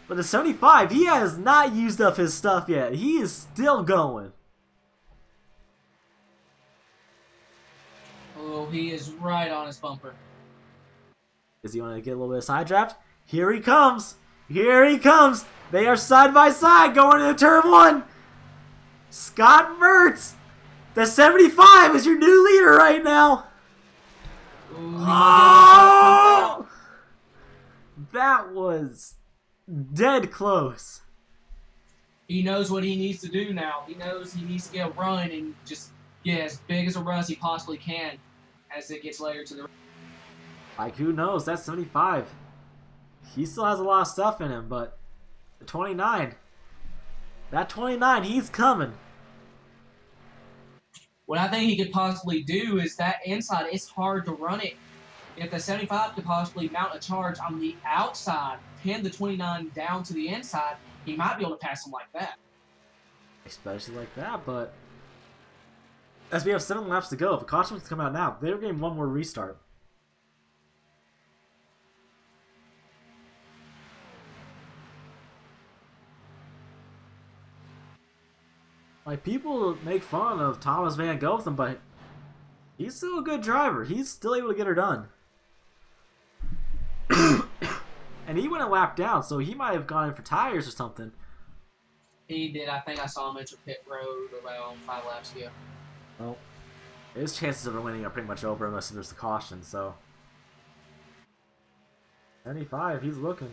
But the 75, he has not used up his stuff yet. He is still going. Oh, he is right on his bumper. Is he going to get a little bit of side draft? Here he comes. Here he comes. They are side by side going into turn 1. Scott Mertz. The 75 is your new leader right now. Ooh, Oh! That was dead close. He knows what he needs to do now. He knows he needs to get a run and just get as big as a run as he possibly can as it gets later to the... Like, who knows? That's 75. He still has a lot of stuff in him, but the 29, that 29, he's coming. What I think he could possibly do is that inside, it's hard to run it. If the 75 could possibly mount a charge on the outside, pin the 29 down to the inside, he might be able to pass him like that. Especially like that, but as we have 7 laps to go, if a caution was to come out now, they're getting one more restart. Like, people make fun of Thomas Van Gotham, but he's still a good driver. He's still able to get her done. And he went a lap down, so he might have gone in for tires or something. He did. I think I saw him enter pit road around 5 laps ago. Well, his chances of winning are pretty much over unless there's the caution, so. 75, he's looking.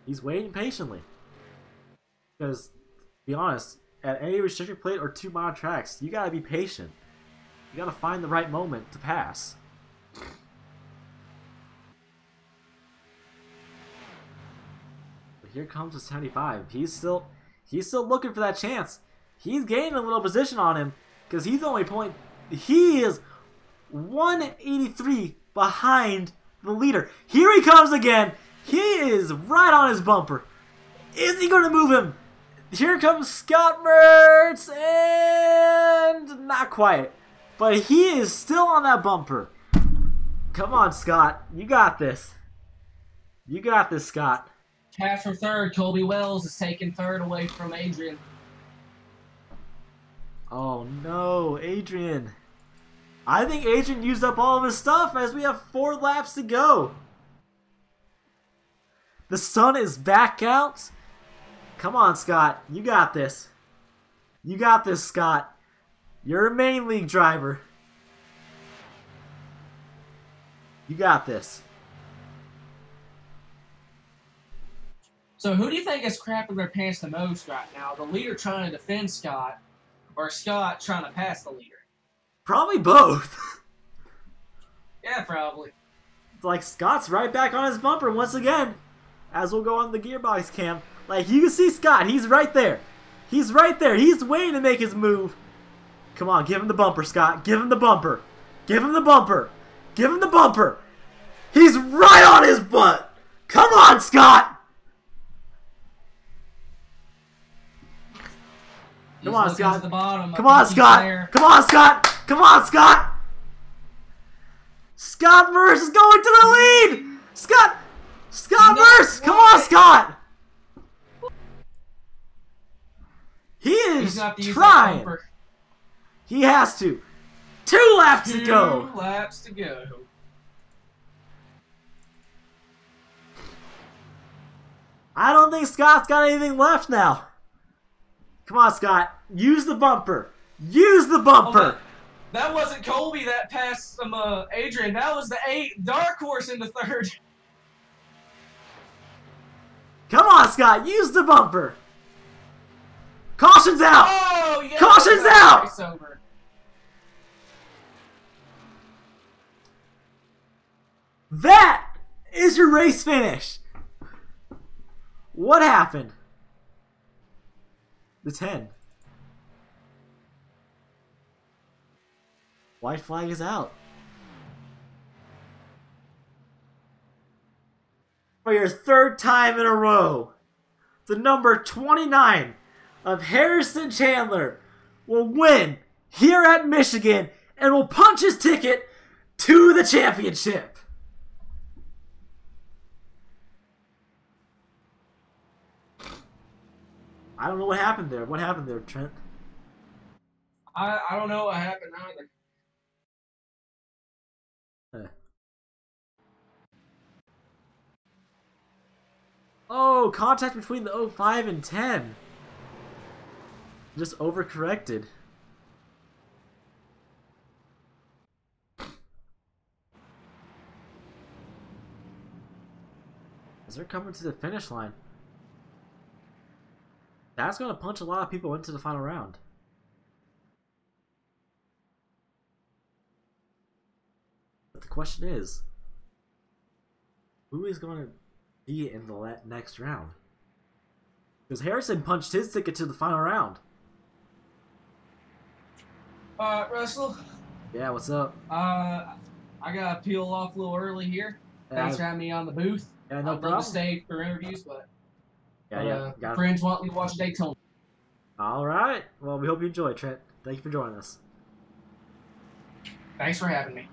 He's waiting patiently. Because, to be honest, at any restricted plate or 2-mile tracks, you gotta be patient. You gotta find the right moment to pass. But here comes the 75. He's still looking for that chance. He's gaining a little position on him because he's only he is 183 behind the leader. Here he comes again. He is right on his bumper. Is he going to move him? Here comes Scott Mertz, and not quite. But he is still on that bumper. Come on, Scott. You got this. You got this, Scott. Pass for third. Colby Wells is taking third away from Adrian. Oh no, Adrian. I think Adrian used up all of his stuff as we have 4 laps to go. The sun is back out. Come on, Scott. You got this. You got this, Scott. You're a main league driver. You got this. So who do you think is crapping their pants the most right now? The leader trying to defend Scott, or Scott trying to pass the leader? Probably both. Yeah, probably. It's like Scott's right back on his bumper once again. As we'll go on the gearbox cam. Like, you can see Scott. He's right there. He's right there. He's waiting to make his move. Come on, give him the bumper, Scott. Give him the bumper. Give him the bumper. Give him the bumper. He's right on his butt. Come on, Scott. Come on, Scott. Come on, Scott. Come on, Scott. Come on, Scott. Scott Mertz is going to the lead. Scott Mertz. Come on, Scott. He is trying. He has to. 2 laps to go. 2 laps to go. I don't think Scott's got anything left now. Come on, Scott. Use the bumper. Use the bumper. Oh, that wasn't Colby that passed Adrian. That was the Dark Horse in the third. Come on, Scott. Use the bumper. Caution's out. Oh, yeah, Caution's out. Race over. That is your race finish. What happened? The 10. White flag is out. For your 3rd time in a row, the number 29 of Harrison Chandler will win here at Michigan and will punch his ticket to the championship. I don't know what happened there. What happened there, Trent? I don't know what happened either. Oh, contact between the 05 and 10. Just overcorrected. As they're coming to the finish line. That's going to punch a lot of people into the final round. But the question is, who is going to be in the next round. Because Harrison punched his ticket to the final round. Russell. Yeah, what's up? I gotta peel off a little early here. Thanks for having me on the booth. Yeah, no I'd problem. love to stay for interviews, but friends want me to watch Daytona. All right. Well, we hope you enjoy, Trent. Thank you for joining us. Thanks for having me.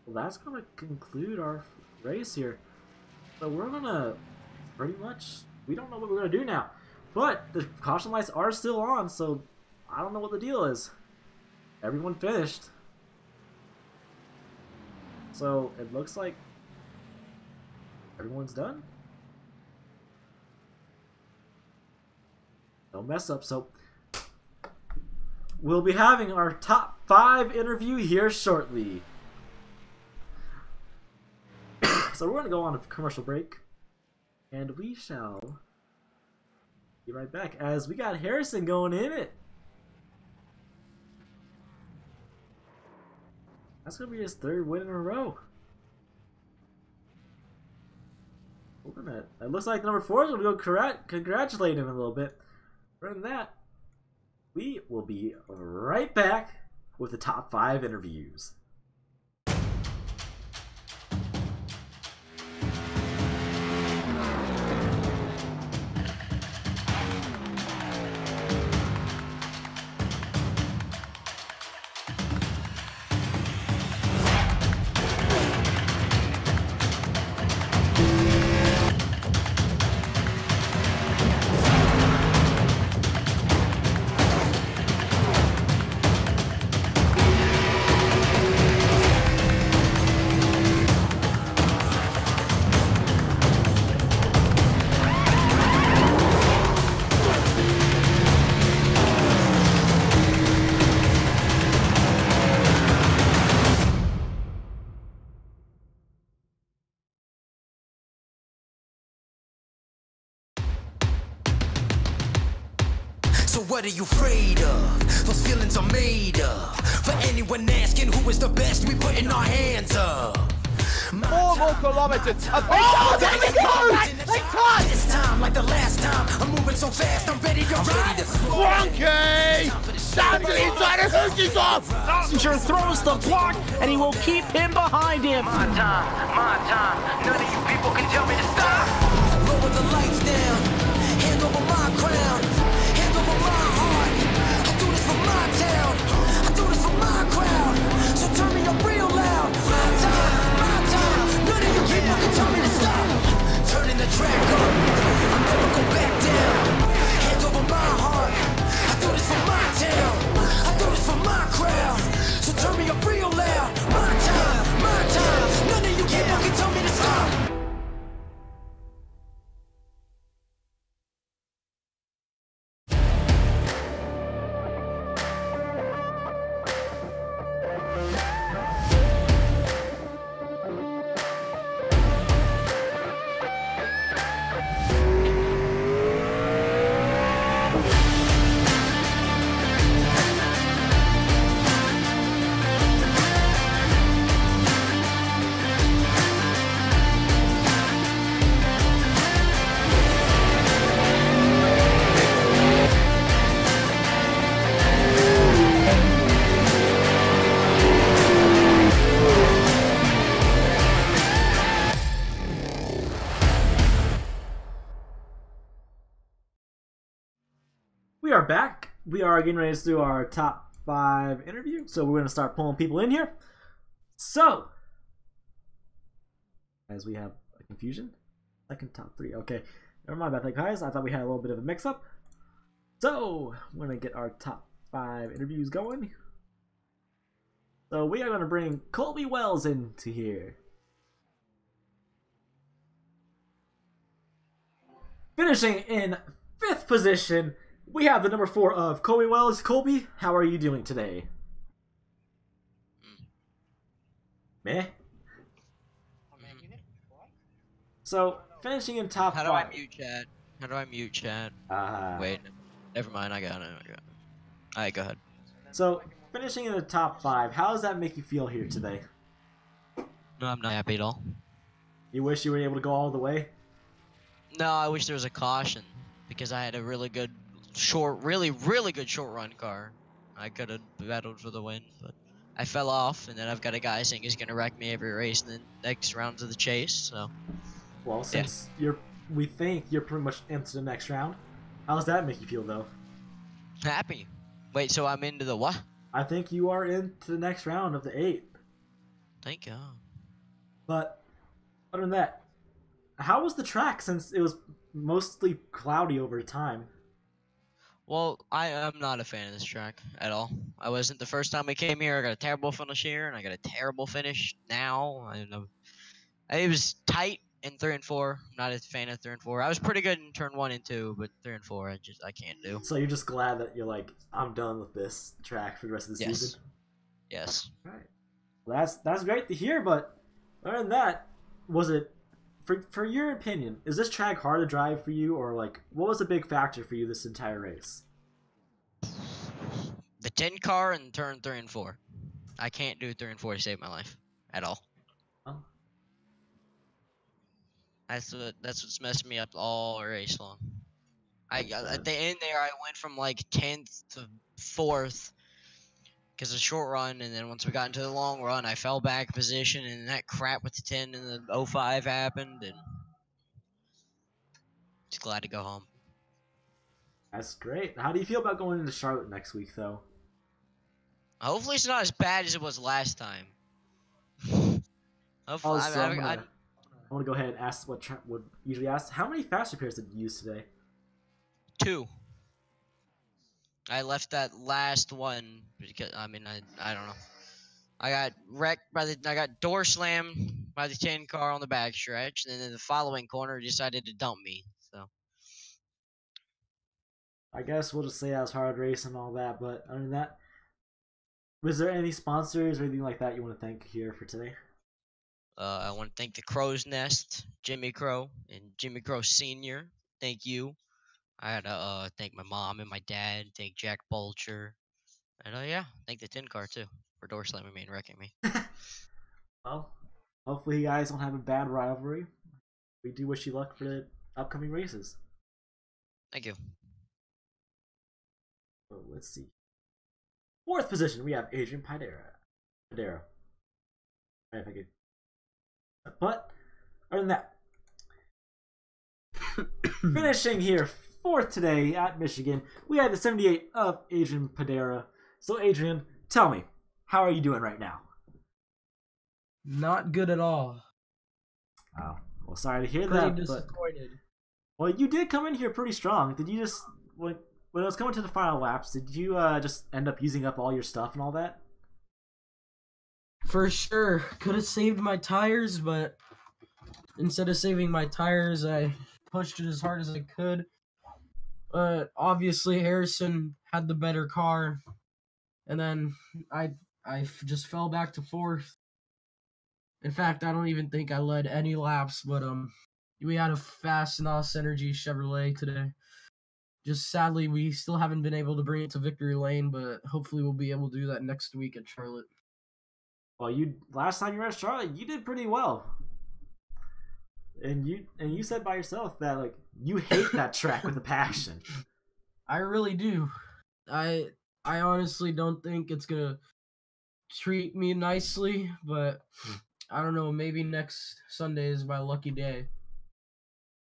Well, that's going to conclude our race here. So we're going to pretty much... We don't know what we're going to do now. But the caution lights are still on, so I don't know what the deal is. Everyone finished. So it looks like everyone's done. No mess up. So we'll be having our top 5 interview here shortly. So we're going to go on a commercial break. And we shall be right back as we got Harrison going in it. That's going to be his 3rd win in a row. It looks like number 4 is going to go congratulate him a little bit. Other than that, we will be right back with the top 5 interviews. So what are you afraid of? Those feelings are made up. For anyone asking who is the best, we putting our hands up. 4 more kilometers. Oh, there we go! They touched! This time, like the last time, I'm moving so fast, I'm ready to ride. Wonky! Down to the inside, and Hoosie's off! Ottinger throws the block, and he will keep him behind him. My time. None of you people can tell me to stop. Lower the lights down, hand over my crown, hand over my heart. I do this for my town, I do this for my crowd. So turn me up real loud. My time. None of you people can tell me to stop. Turning the track up, I'll never go back down. Hand over my heart, I do this for my town, I do this for my crowd. So turn me up real loud. My time. None of you people can tell me to stop. We are back. We are getting ready to do our top 5 interview. So we're going to start pulling people in here. So, as we have a confusion, second top 3. Okay, never mind about that, guys. I thought we had a little bit of a mix-up. So, we're going to get our top 5 interviews going. So we are going to bring Colby Wells into here. Finishing in 5th position, we have the number 4 of Colby Wells. Colby, how are you doing today? Meh. So, finishing in top How do 5. I mute chat? How do I mute chat? Ah. Wait, never mind. I got it. All right, go ahead. So, finishing in the top 5, how does that make you feel here today? No, I'm not happy at all. You wish you were able to go all the way? No, I wish there was a caution because I had a really good really good short run car. I could have battled for the win, but I fell off, and then I've got a guy saying he's gonna wreck me every race in the next rounds of the chase. So, Well, since we think you're pretty much into the next round, how does that make you feel though? happy. Wait, so I'm into the what? I think you are into the next round of the 8. Thank God. But other than that, how was the track since it was mostly cloudy over time? Well, I am not a fan of this track at all. I wasn't the first time we came here. I got a terrible finish here, and I got a terrible finish now. I don't know. It was tight in 3 and 4. I'm not a fan of 3 and 4. I was pretty good in turn 1 and 2, but 3 and 4, I can't do. So you're just glad that you're like, I'm done with this track for the rest of the season? Yes. All right. Well, that's great to hear, but other than that, was it, for your opinion, is this track hard to drive for you, or like, what was a big factor for you this entire race? The 10 car and turn 3 and 4. I can't do 3 and 4 to save my life at all. Oh. That's what's messed me up all race long. At the end there, I went from like 10th to 4th because of short run, and then once we got into the long run, I fell back a position, and that crap with the 10 and the 05 happened, and just glad to go home. That's great. How do you feel about going into Charlotte next week, though? Hopefully, it's not as bad as it was last time. Hopefully, Also, I'm gonna go ahead and ask what Trent would usually ask. How many fast repairs did you use today? 2. I left that last one because I don't know. I got wrecked I got door slammed by the 10 car on the back stretch, and then in the following corner decided to dump me. So I guess we'll just say that was hard race and all that, but other than that, was there any sponsors or anything like that you want to thank here for today? I want to thank the Crow's Nest, Jimmy Crow, and Jimmy Crow Senior. Thank you. I had to thank my mom and my dad, thank Jack Bulcher, and yeah, thank the 10 car too for door slamming me and wrecking me. Well, hopefully you guys don't have a bad rivalry. We do wish you luck for the upcoming races. Thank you. So let's see. 4th position, we have Adrian Padera. If I could. But other than that, finishing here 4th today at Michigan, we have the 78 of Adrian Padera. So Adrian, tell me, how are you doing right now? Not good at all. Oh, well, sorry to hear Pretty that. disappointed. Well, you did come in here pretty strong. Did you just, when it was coming to the final laps, did you just end up using up all your stuff and all that? For sure. Could have saved my tires, but instead of saving my tires, I pushed it as hard as I could. But obviously, Harrison had the better car, and then I just fell back to 4th. In fact, I don't even think I led any laps, but we had a fast NOS Energy Chevrolet today. Just sadly, we still haven't been able to bring it to victory lane, but hopefully we'll be able to do that next week at Charlotte. Well, last time you were at Charlotte, you did pretty well. And you said by yourself that like you hate that track with a passion. I really do. I honestly don't think it's gonna treat me nicely, but I don't know, maybe next Sunday is my lucky day.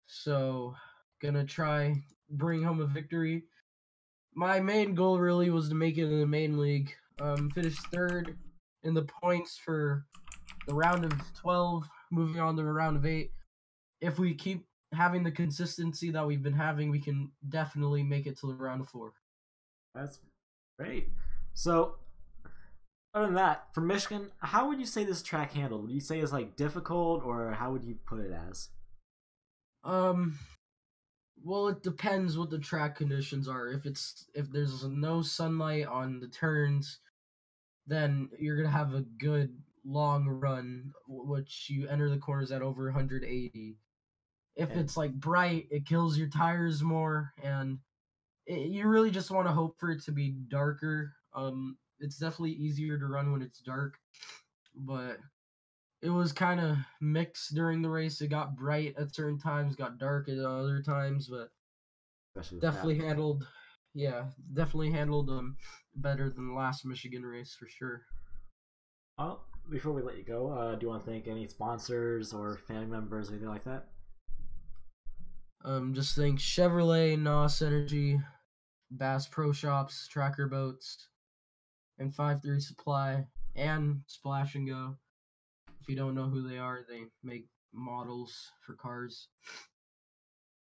So, gonna try bring home a victory. My main goal really was to make it in the main league. Finish 3rd in the points for the round of 12, moving on to the round of 8. If we keep having the consistency that we've been having, we can definitely make it to the round of 4. That's great. So, other than that, for Michigan, how would you say this track handled? Would you say it's like difficult, or how would you put it as? Well, it depends what the track conditions are. If there's no sunlight on the turns, then you're gonna have a good long run, which you enter the corners at over 180. If it's like bright, it kills your tires more, and you really just want to hope for it to be darker. It's definitely easier to run when it's dark, but it was kind of mixed during the race. It got bright at certain times, got dark at other times, but definitely handled better than the last Michigan race for sure. Well, before we let you go, do you want to thank any sponsors or family members or anything like that? Just thank Chevrolet, NOS Energy, Bass Pro Shops, Tracker Boats, and 5-3 Supply, and Splash and Go. If you don't know who they are, they make models for cars.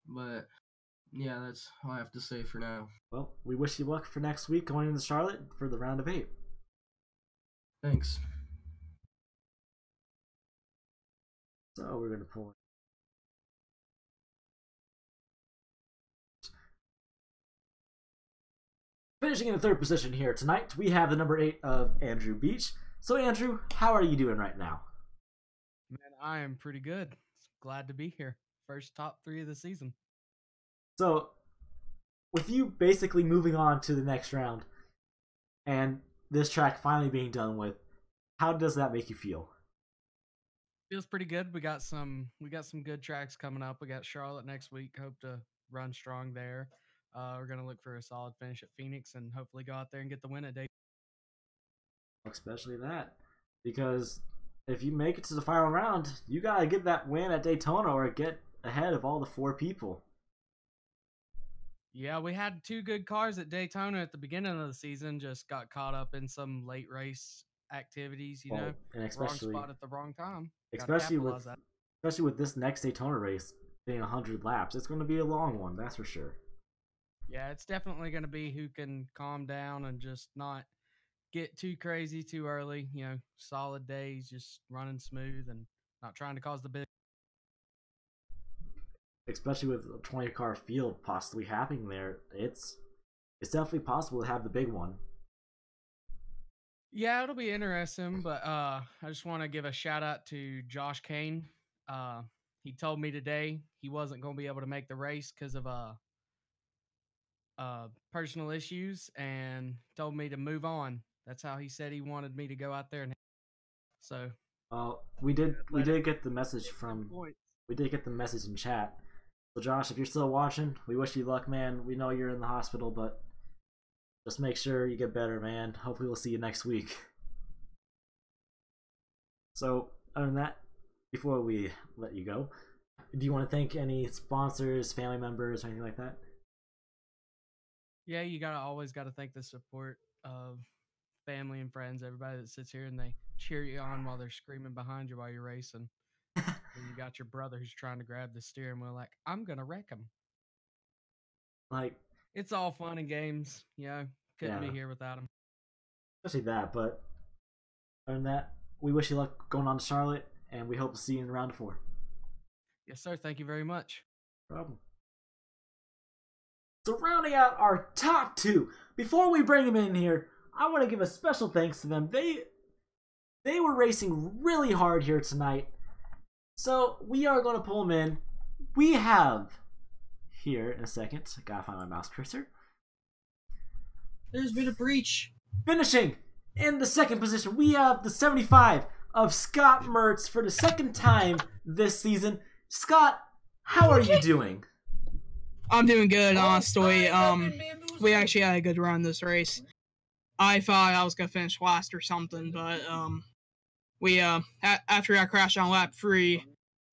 But yeah, that's all I have to say for now. Well, we wish you luck for next week going into Charlotte for the round of 8. Thanks. So we're going to pull. Finishing in the 3rd position here tonight, we have the number 8 of Andrew Beach. So Andrew, how are you doing right now? Man, I am pretty good. Glad to be here. First top 3 of the season. So, with you basically moving on to the next round, and this track finally being done with, how does that make you feel? Feels pretty good. We got some good tracks coming up. We got Charlotte next week. Hope to run strong there. We're gonna look for a solid finish at Phoenix and hopefully go out there and get the win at Daytona. Especially that, because if you make it to the final round, you gotta get that win at Daytona or get ahead of all the 4 people. Yeah, we had 2 good cars at Daytona at the beginning of the season. Just got caught up in some late race activities, and especially, wrong spot at the wrong time. Especially with this next Daytona race being 100 laps, it's going to be a long one, that's for sure. Yeah, it's definitely going to be who can calm down and just not get too crazy too early. Solid days, just running smooth and not trying to cause the big. Especially with a 20-car field possibly happening there, it's definitely possible to have the big one. Yeah, it'll be interesting, but I just want to give a shout out to Josh Kane. He told me today he wasn't going to be able to make the race because of personal issues, and told me to move on. That's how he said he wanted me to go out there. So we did get the message in chat. So Josh, if you're still watching, we wish you luck, man. We know you're in the hospital, but just make sure you get better, man. Hopefully we'll see you next week. So other than that, before we let you go, do you want to thank any sponsors, family members, or anything like that? Yeah, you always gotta thank the support of family and friends, everybody that sits here and they cheer you on while they're screaming behind you while you're racing. And you got your brother who's trying to grab the steering wheel like, I'm gonna wreck him. Like, it's all fun and games. Couldn't be here without him. Especially that, but other than that, we wish you luck going on to Charlotte, and we hope to see you in round 4. Yes, sir. Thank you very much. No problem. So rounding out our top 2, before we bring them in here, I want to give a special thanks to them. They were racing really hard here tonight, so we are going to pull them in. We have here in a second. I gotta find my mouse cursor. There's been a breach. Finishing in the 2nd position, we have the 75 of Scott Mertz for the 2nd time this season. Scott, how are you doing? I'm doing good, honestly. We actually had a good run this race. I thought I was gonna finish last or something, but we after I crashed on lap 3,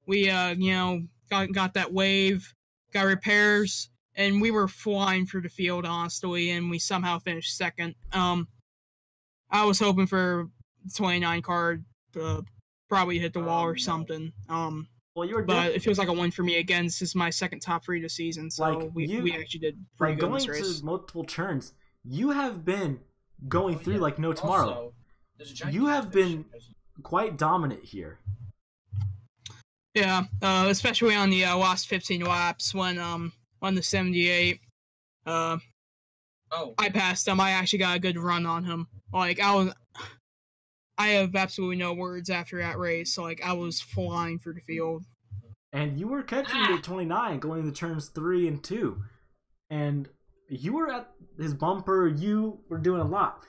we got that wave, got repairs, and we were flying through the field, honestly, and we somehow finished 2nd. I was hoping for 29 car probably hit the wall or something. But it feels like a win for me again. This is my 2nd top 3 this season, so we actually did pretty good in this race. Going to multiple turns, you have been going through like no tomorrow. You have been quite dominant here. Yeah, especially on the last 15 laps when on the 78. I passed him. I actually got a good run on him. Like I have absolutely no words after that race. Like I was flying through the field. and you were catching the 29 going to turns 3 and 2, and you were at his bumper. You were doing a lot,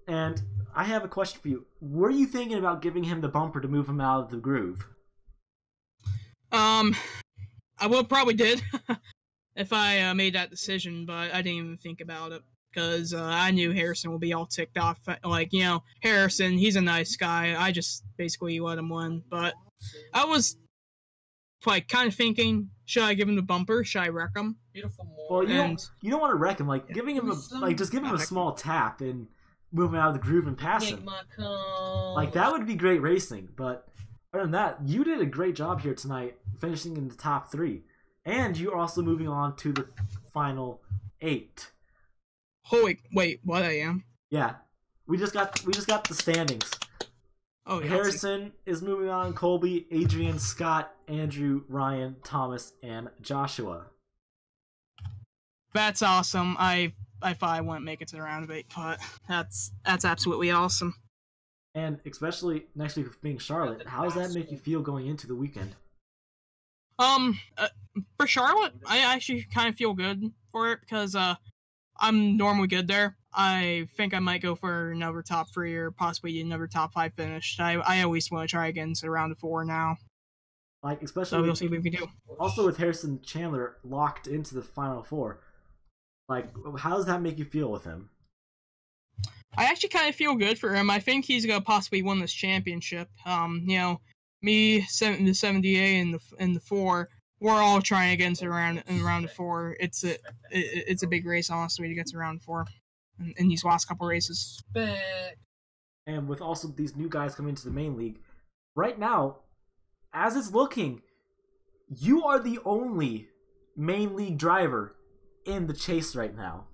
and I have a question for you. Were you thinking about giving him the bumper to move him out of the groove? I would probably did if I made that decision, but I didn't even think about it because I knew Harrison would be all ticked off. Like, you know, Harrison, he's a nice guy. I just basically let him win. But I was like kind of thinking, should I give him the bumper? Should I wreck him? Well, you don't want to wreck him. Like giving him just give him a small tap and move him out of the groove and pass him. Like that would be great racing. But other than that, you did a great job here tonight, finishing in the top 3, and you're also moving on to the final 8. Holy wait, what I am? Yeah, we just got the standings. Oh, Harrison is moving on. Colby, Adrian, Scott, Andrew, Ryan, Thomas, and Joshua. That's awesome. I thought I wouldn't make it to the round of 8, but that's absolutely awesome. And especially next week with being Charlotte, how does that make you feel going into the weekend? For Charlotte, I actually kind of feel good for it because I'm normally good there. I think I might go for another top 3 or possibly another top 5 finish. I always want to try again to round of 4 now. Like especially so we'll see what we can do. Also with Harrison Chandler locked into the final 4. Like, how does that make you feel with him? I actually kind of feel good for him. I think he's gonna possibly win this championship. You know, me, the 78 and the 4, we're all trying to get into round of 4. It's a big race, honestly, to get to round 4 in these last couple races. And with also these new guys coming into the main league, right now, as it's looking, you are the only main league driver in the chase right now.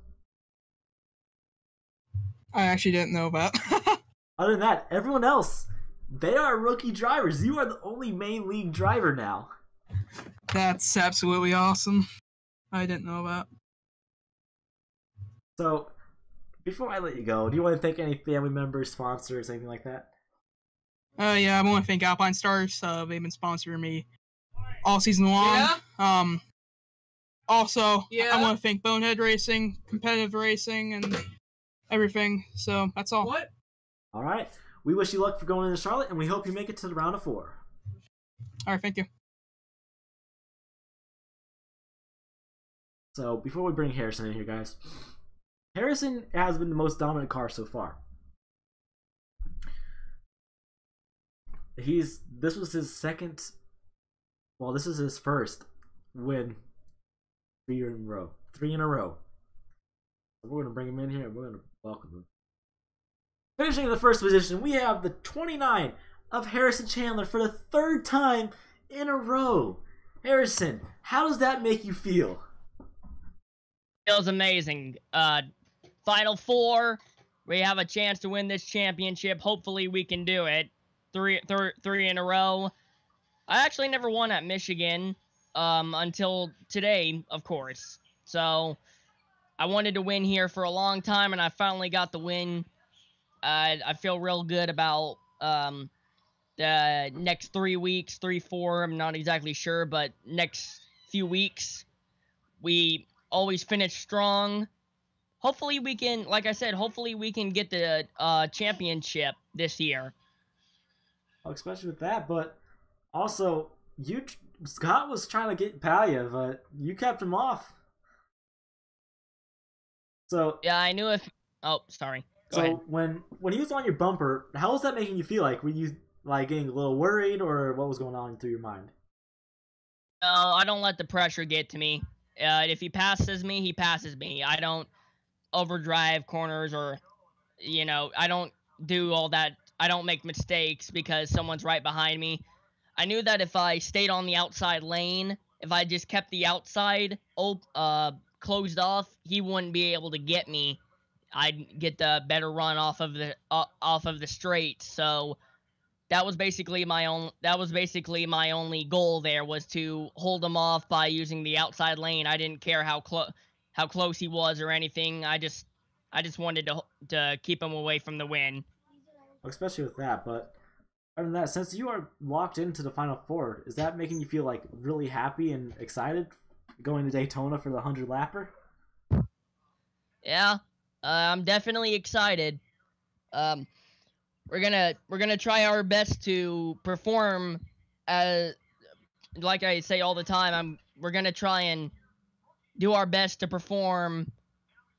I actually didn't know that. Other than that, everyone else, they are rookie drivers. You are the only main league driver now. That's absolutely awesome. I didn't know that. So, before I let you go, do you want to thank any family members, sponsors, anything like that? Yeah, I want to thank Alpine Stars. They've been sponsoring me all season long. Yeah. Also, I want to thank Bonehead Racing, Competitive Racing, and everything. So that's all. What? All right. We wish you luck for going into Charlotte, and we hope you make it to the round of 4. All right, thank you. So before we bring Harrison in here, guys, Harrison has been the most dominant car so far. This was his second. Well, this is his first win. 3 in a row. 3 in a row. We're going to bring him in here and we're going to welcome him. Finishing in the first position, we have the 29 of Harrison Chandler for the 3rd time in a row. Harrison, how does that make you feel? Feels amazing. Final 4. We have a chance to win this championship. Hopefully we can do it. 3 in a row. I actually never won at Michigan until today, of course. So I wanted to win here for a long time, and I finally got the win. I feel real good about the next 3 weeks, 3-4. I'm not exactly sure, but next few weeks, we always finish strong. Hopefully we can, like I said, hopefully we can get the championship this year. Well, especially with that, but also Scott was trying to get Palia, but you kept him off. So yeah, I knew if. Oh, sorry. Go ahead. when he was on your bumper, how was that making you feel? Like, were you like getting a little worried, or what was going on through your mind? No, I don't let the pressure get to me. If he passes me, he passes me. I don't overdrive corners or, I don't do all that. I don't make mistakes because someone's right behind me. I knew that if I stayed on the outside lane, if I just kept the outside closed off, he wouldn't be able to get me. I'd get the better run off of the straight. So that was basically my only goal there, was to hold him off by using the outside lane. I didn't care how close he was or anything. I just wanted to keep him away from the win. Especially with that, but Other than that, since you are locked into the Final Four, is that making you feel like really happy and excited going to Daytona for the 100 lapper? Yeah, I'm definitely excited. We're gonna try our best to perform as, like I say all the time. We're gonna try and do our best to perform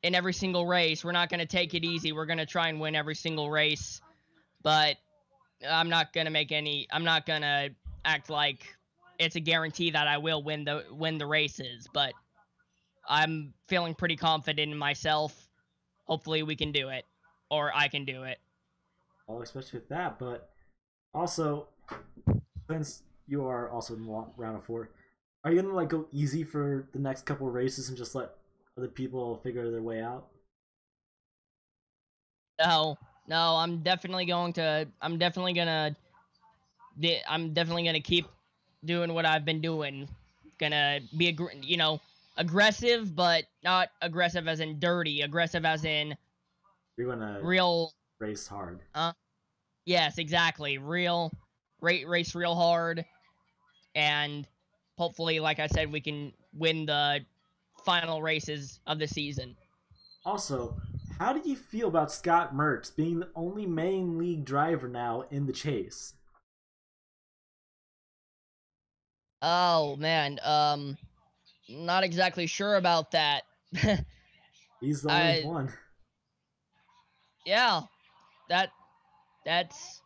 in every single race. We're not gonna take it easy. We're gonna try and win every single race, but I'm not gonna act like it's a guarantee that I will win the races, but I'm feeling pretty confident in myself. Hopefully we can do it, or I can do it. Well, especially with that, but also, since you are also in the round of 4, are you gonna like go easy for the next couple of races and just let other people figure their way out? No, I'm definitely gonna keep doing what I've been doing. Gonna be aggressive, but not aggressive as in dirty. Aggressive as in You're gonna real race hard. Yes, exactly. Race real hard, and hopefully, like I said, we can win the final races of the season. Also, how do you feel about Scott Mertz being the only main league driver now in the chase? Oh man, not exactly sure about that. He's the only one. Yeah, that's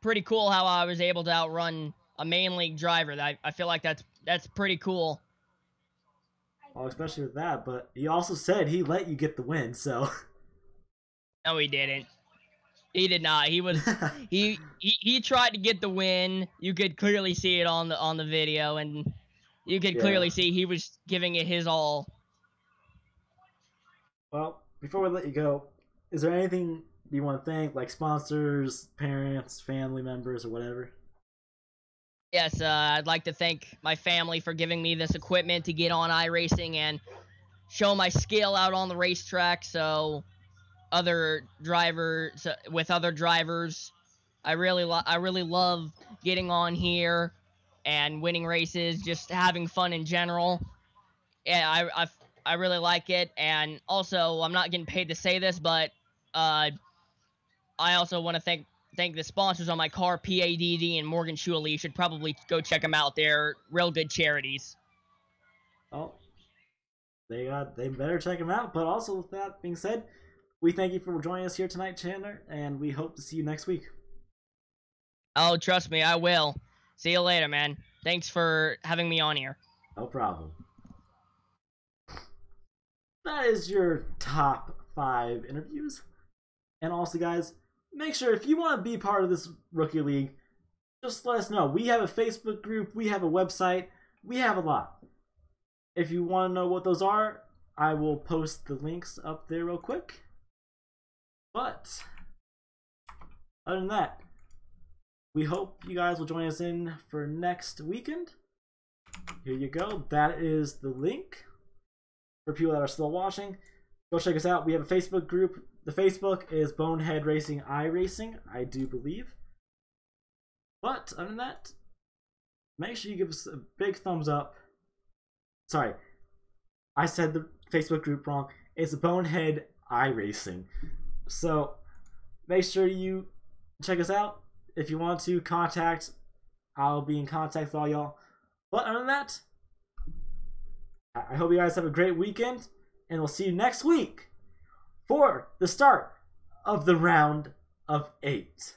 pretty cool how I was able to outrun a main league driver. I feel like that's pretty cool. Well, especially with that, but he also said he let you get the win, so. No, he didn't. He did not. He was he tried to get the win. You could clearly see it on the video, and you could clearly see he was giving it his all. Well, before we let you go, is there anything you want to thank, like sponsors, parents, family members, or whatever? Yes, I'd like to thank my family for giving me this equipment to get on iRacing and show my skill out on the racetrack. So other drivers, I really love getting on here and winning races, just having fun in general. Yeah, I really like it. And also, I'm not getting paid to say this, but I also want to thank the sponsors on my car, PADD and Morgan Shuley. You should probably go check them out. They're real good charities. Oh, they better check them out. But also, with that being said, we thank you for joining us here tonight, Chandler, and we hope to see you next week. Oh, trust me, I will. See you later, man. Thanks for having me on here. No problem. That is your top 5 interviews. And also, guys, make sure if you want to be part of this Rookie League, just let us know. We have a Facebook group, we have a website, we have a lot. If you want to know what those are, I will post the links up there real quick. But other than that, we hope you guys will join us in for next weekend. Here you go. That is the link for people that are still watching. Go check us out. We have a Facebook group. The Facebook is Bonehead Racing iRacing, I do believe. But other than that, make sure you give us a big thumbs up. Sorry, I said the Facebook group wrong. It's Bonehead iRacing. So make sure you check us out. If you want to contact, I'll be in contact with all y'all. But other than that, I hope you guys have a great weekend, and we'll see you next week for the start of the round of 8.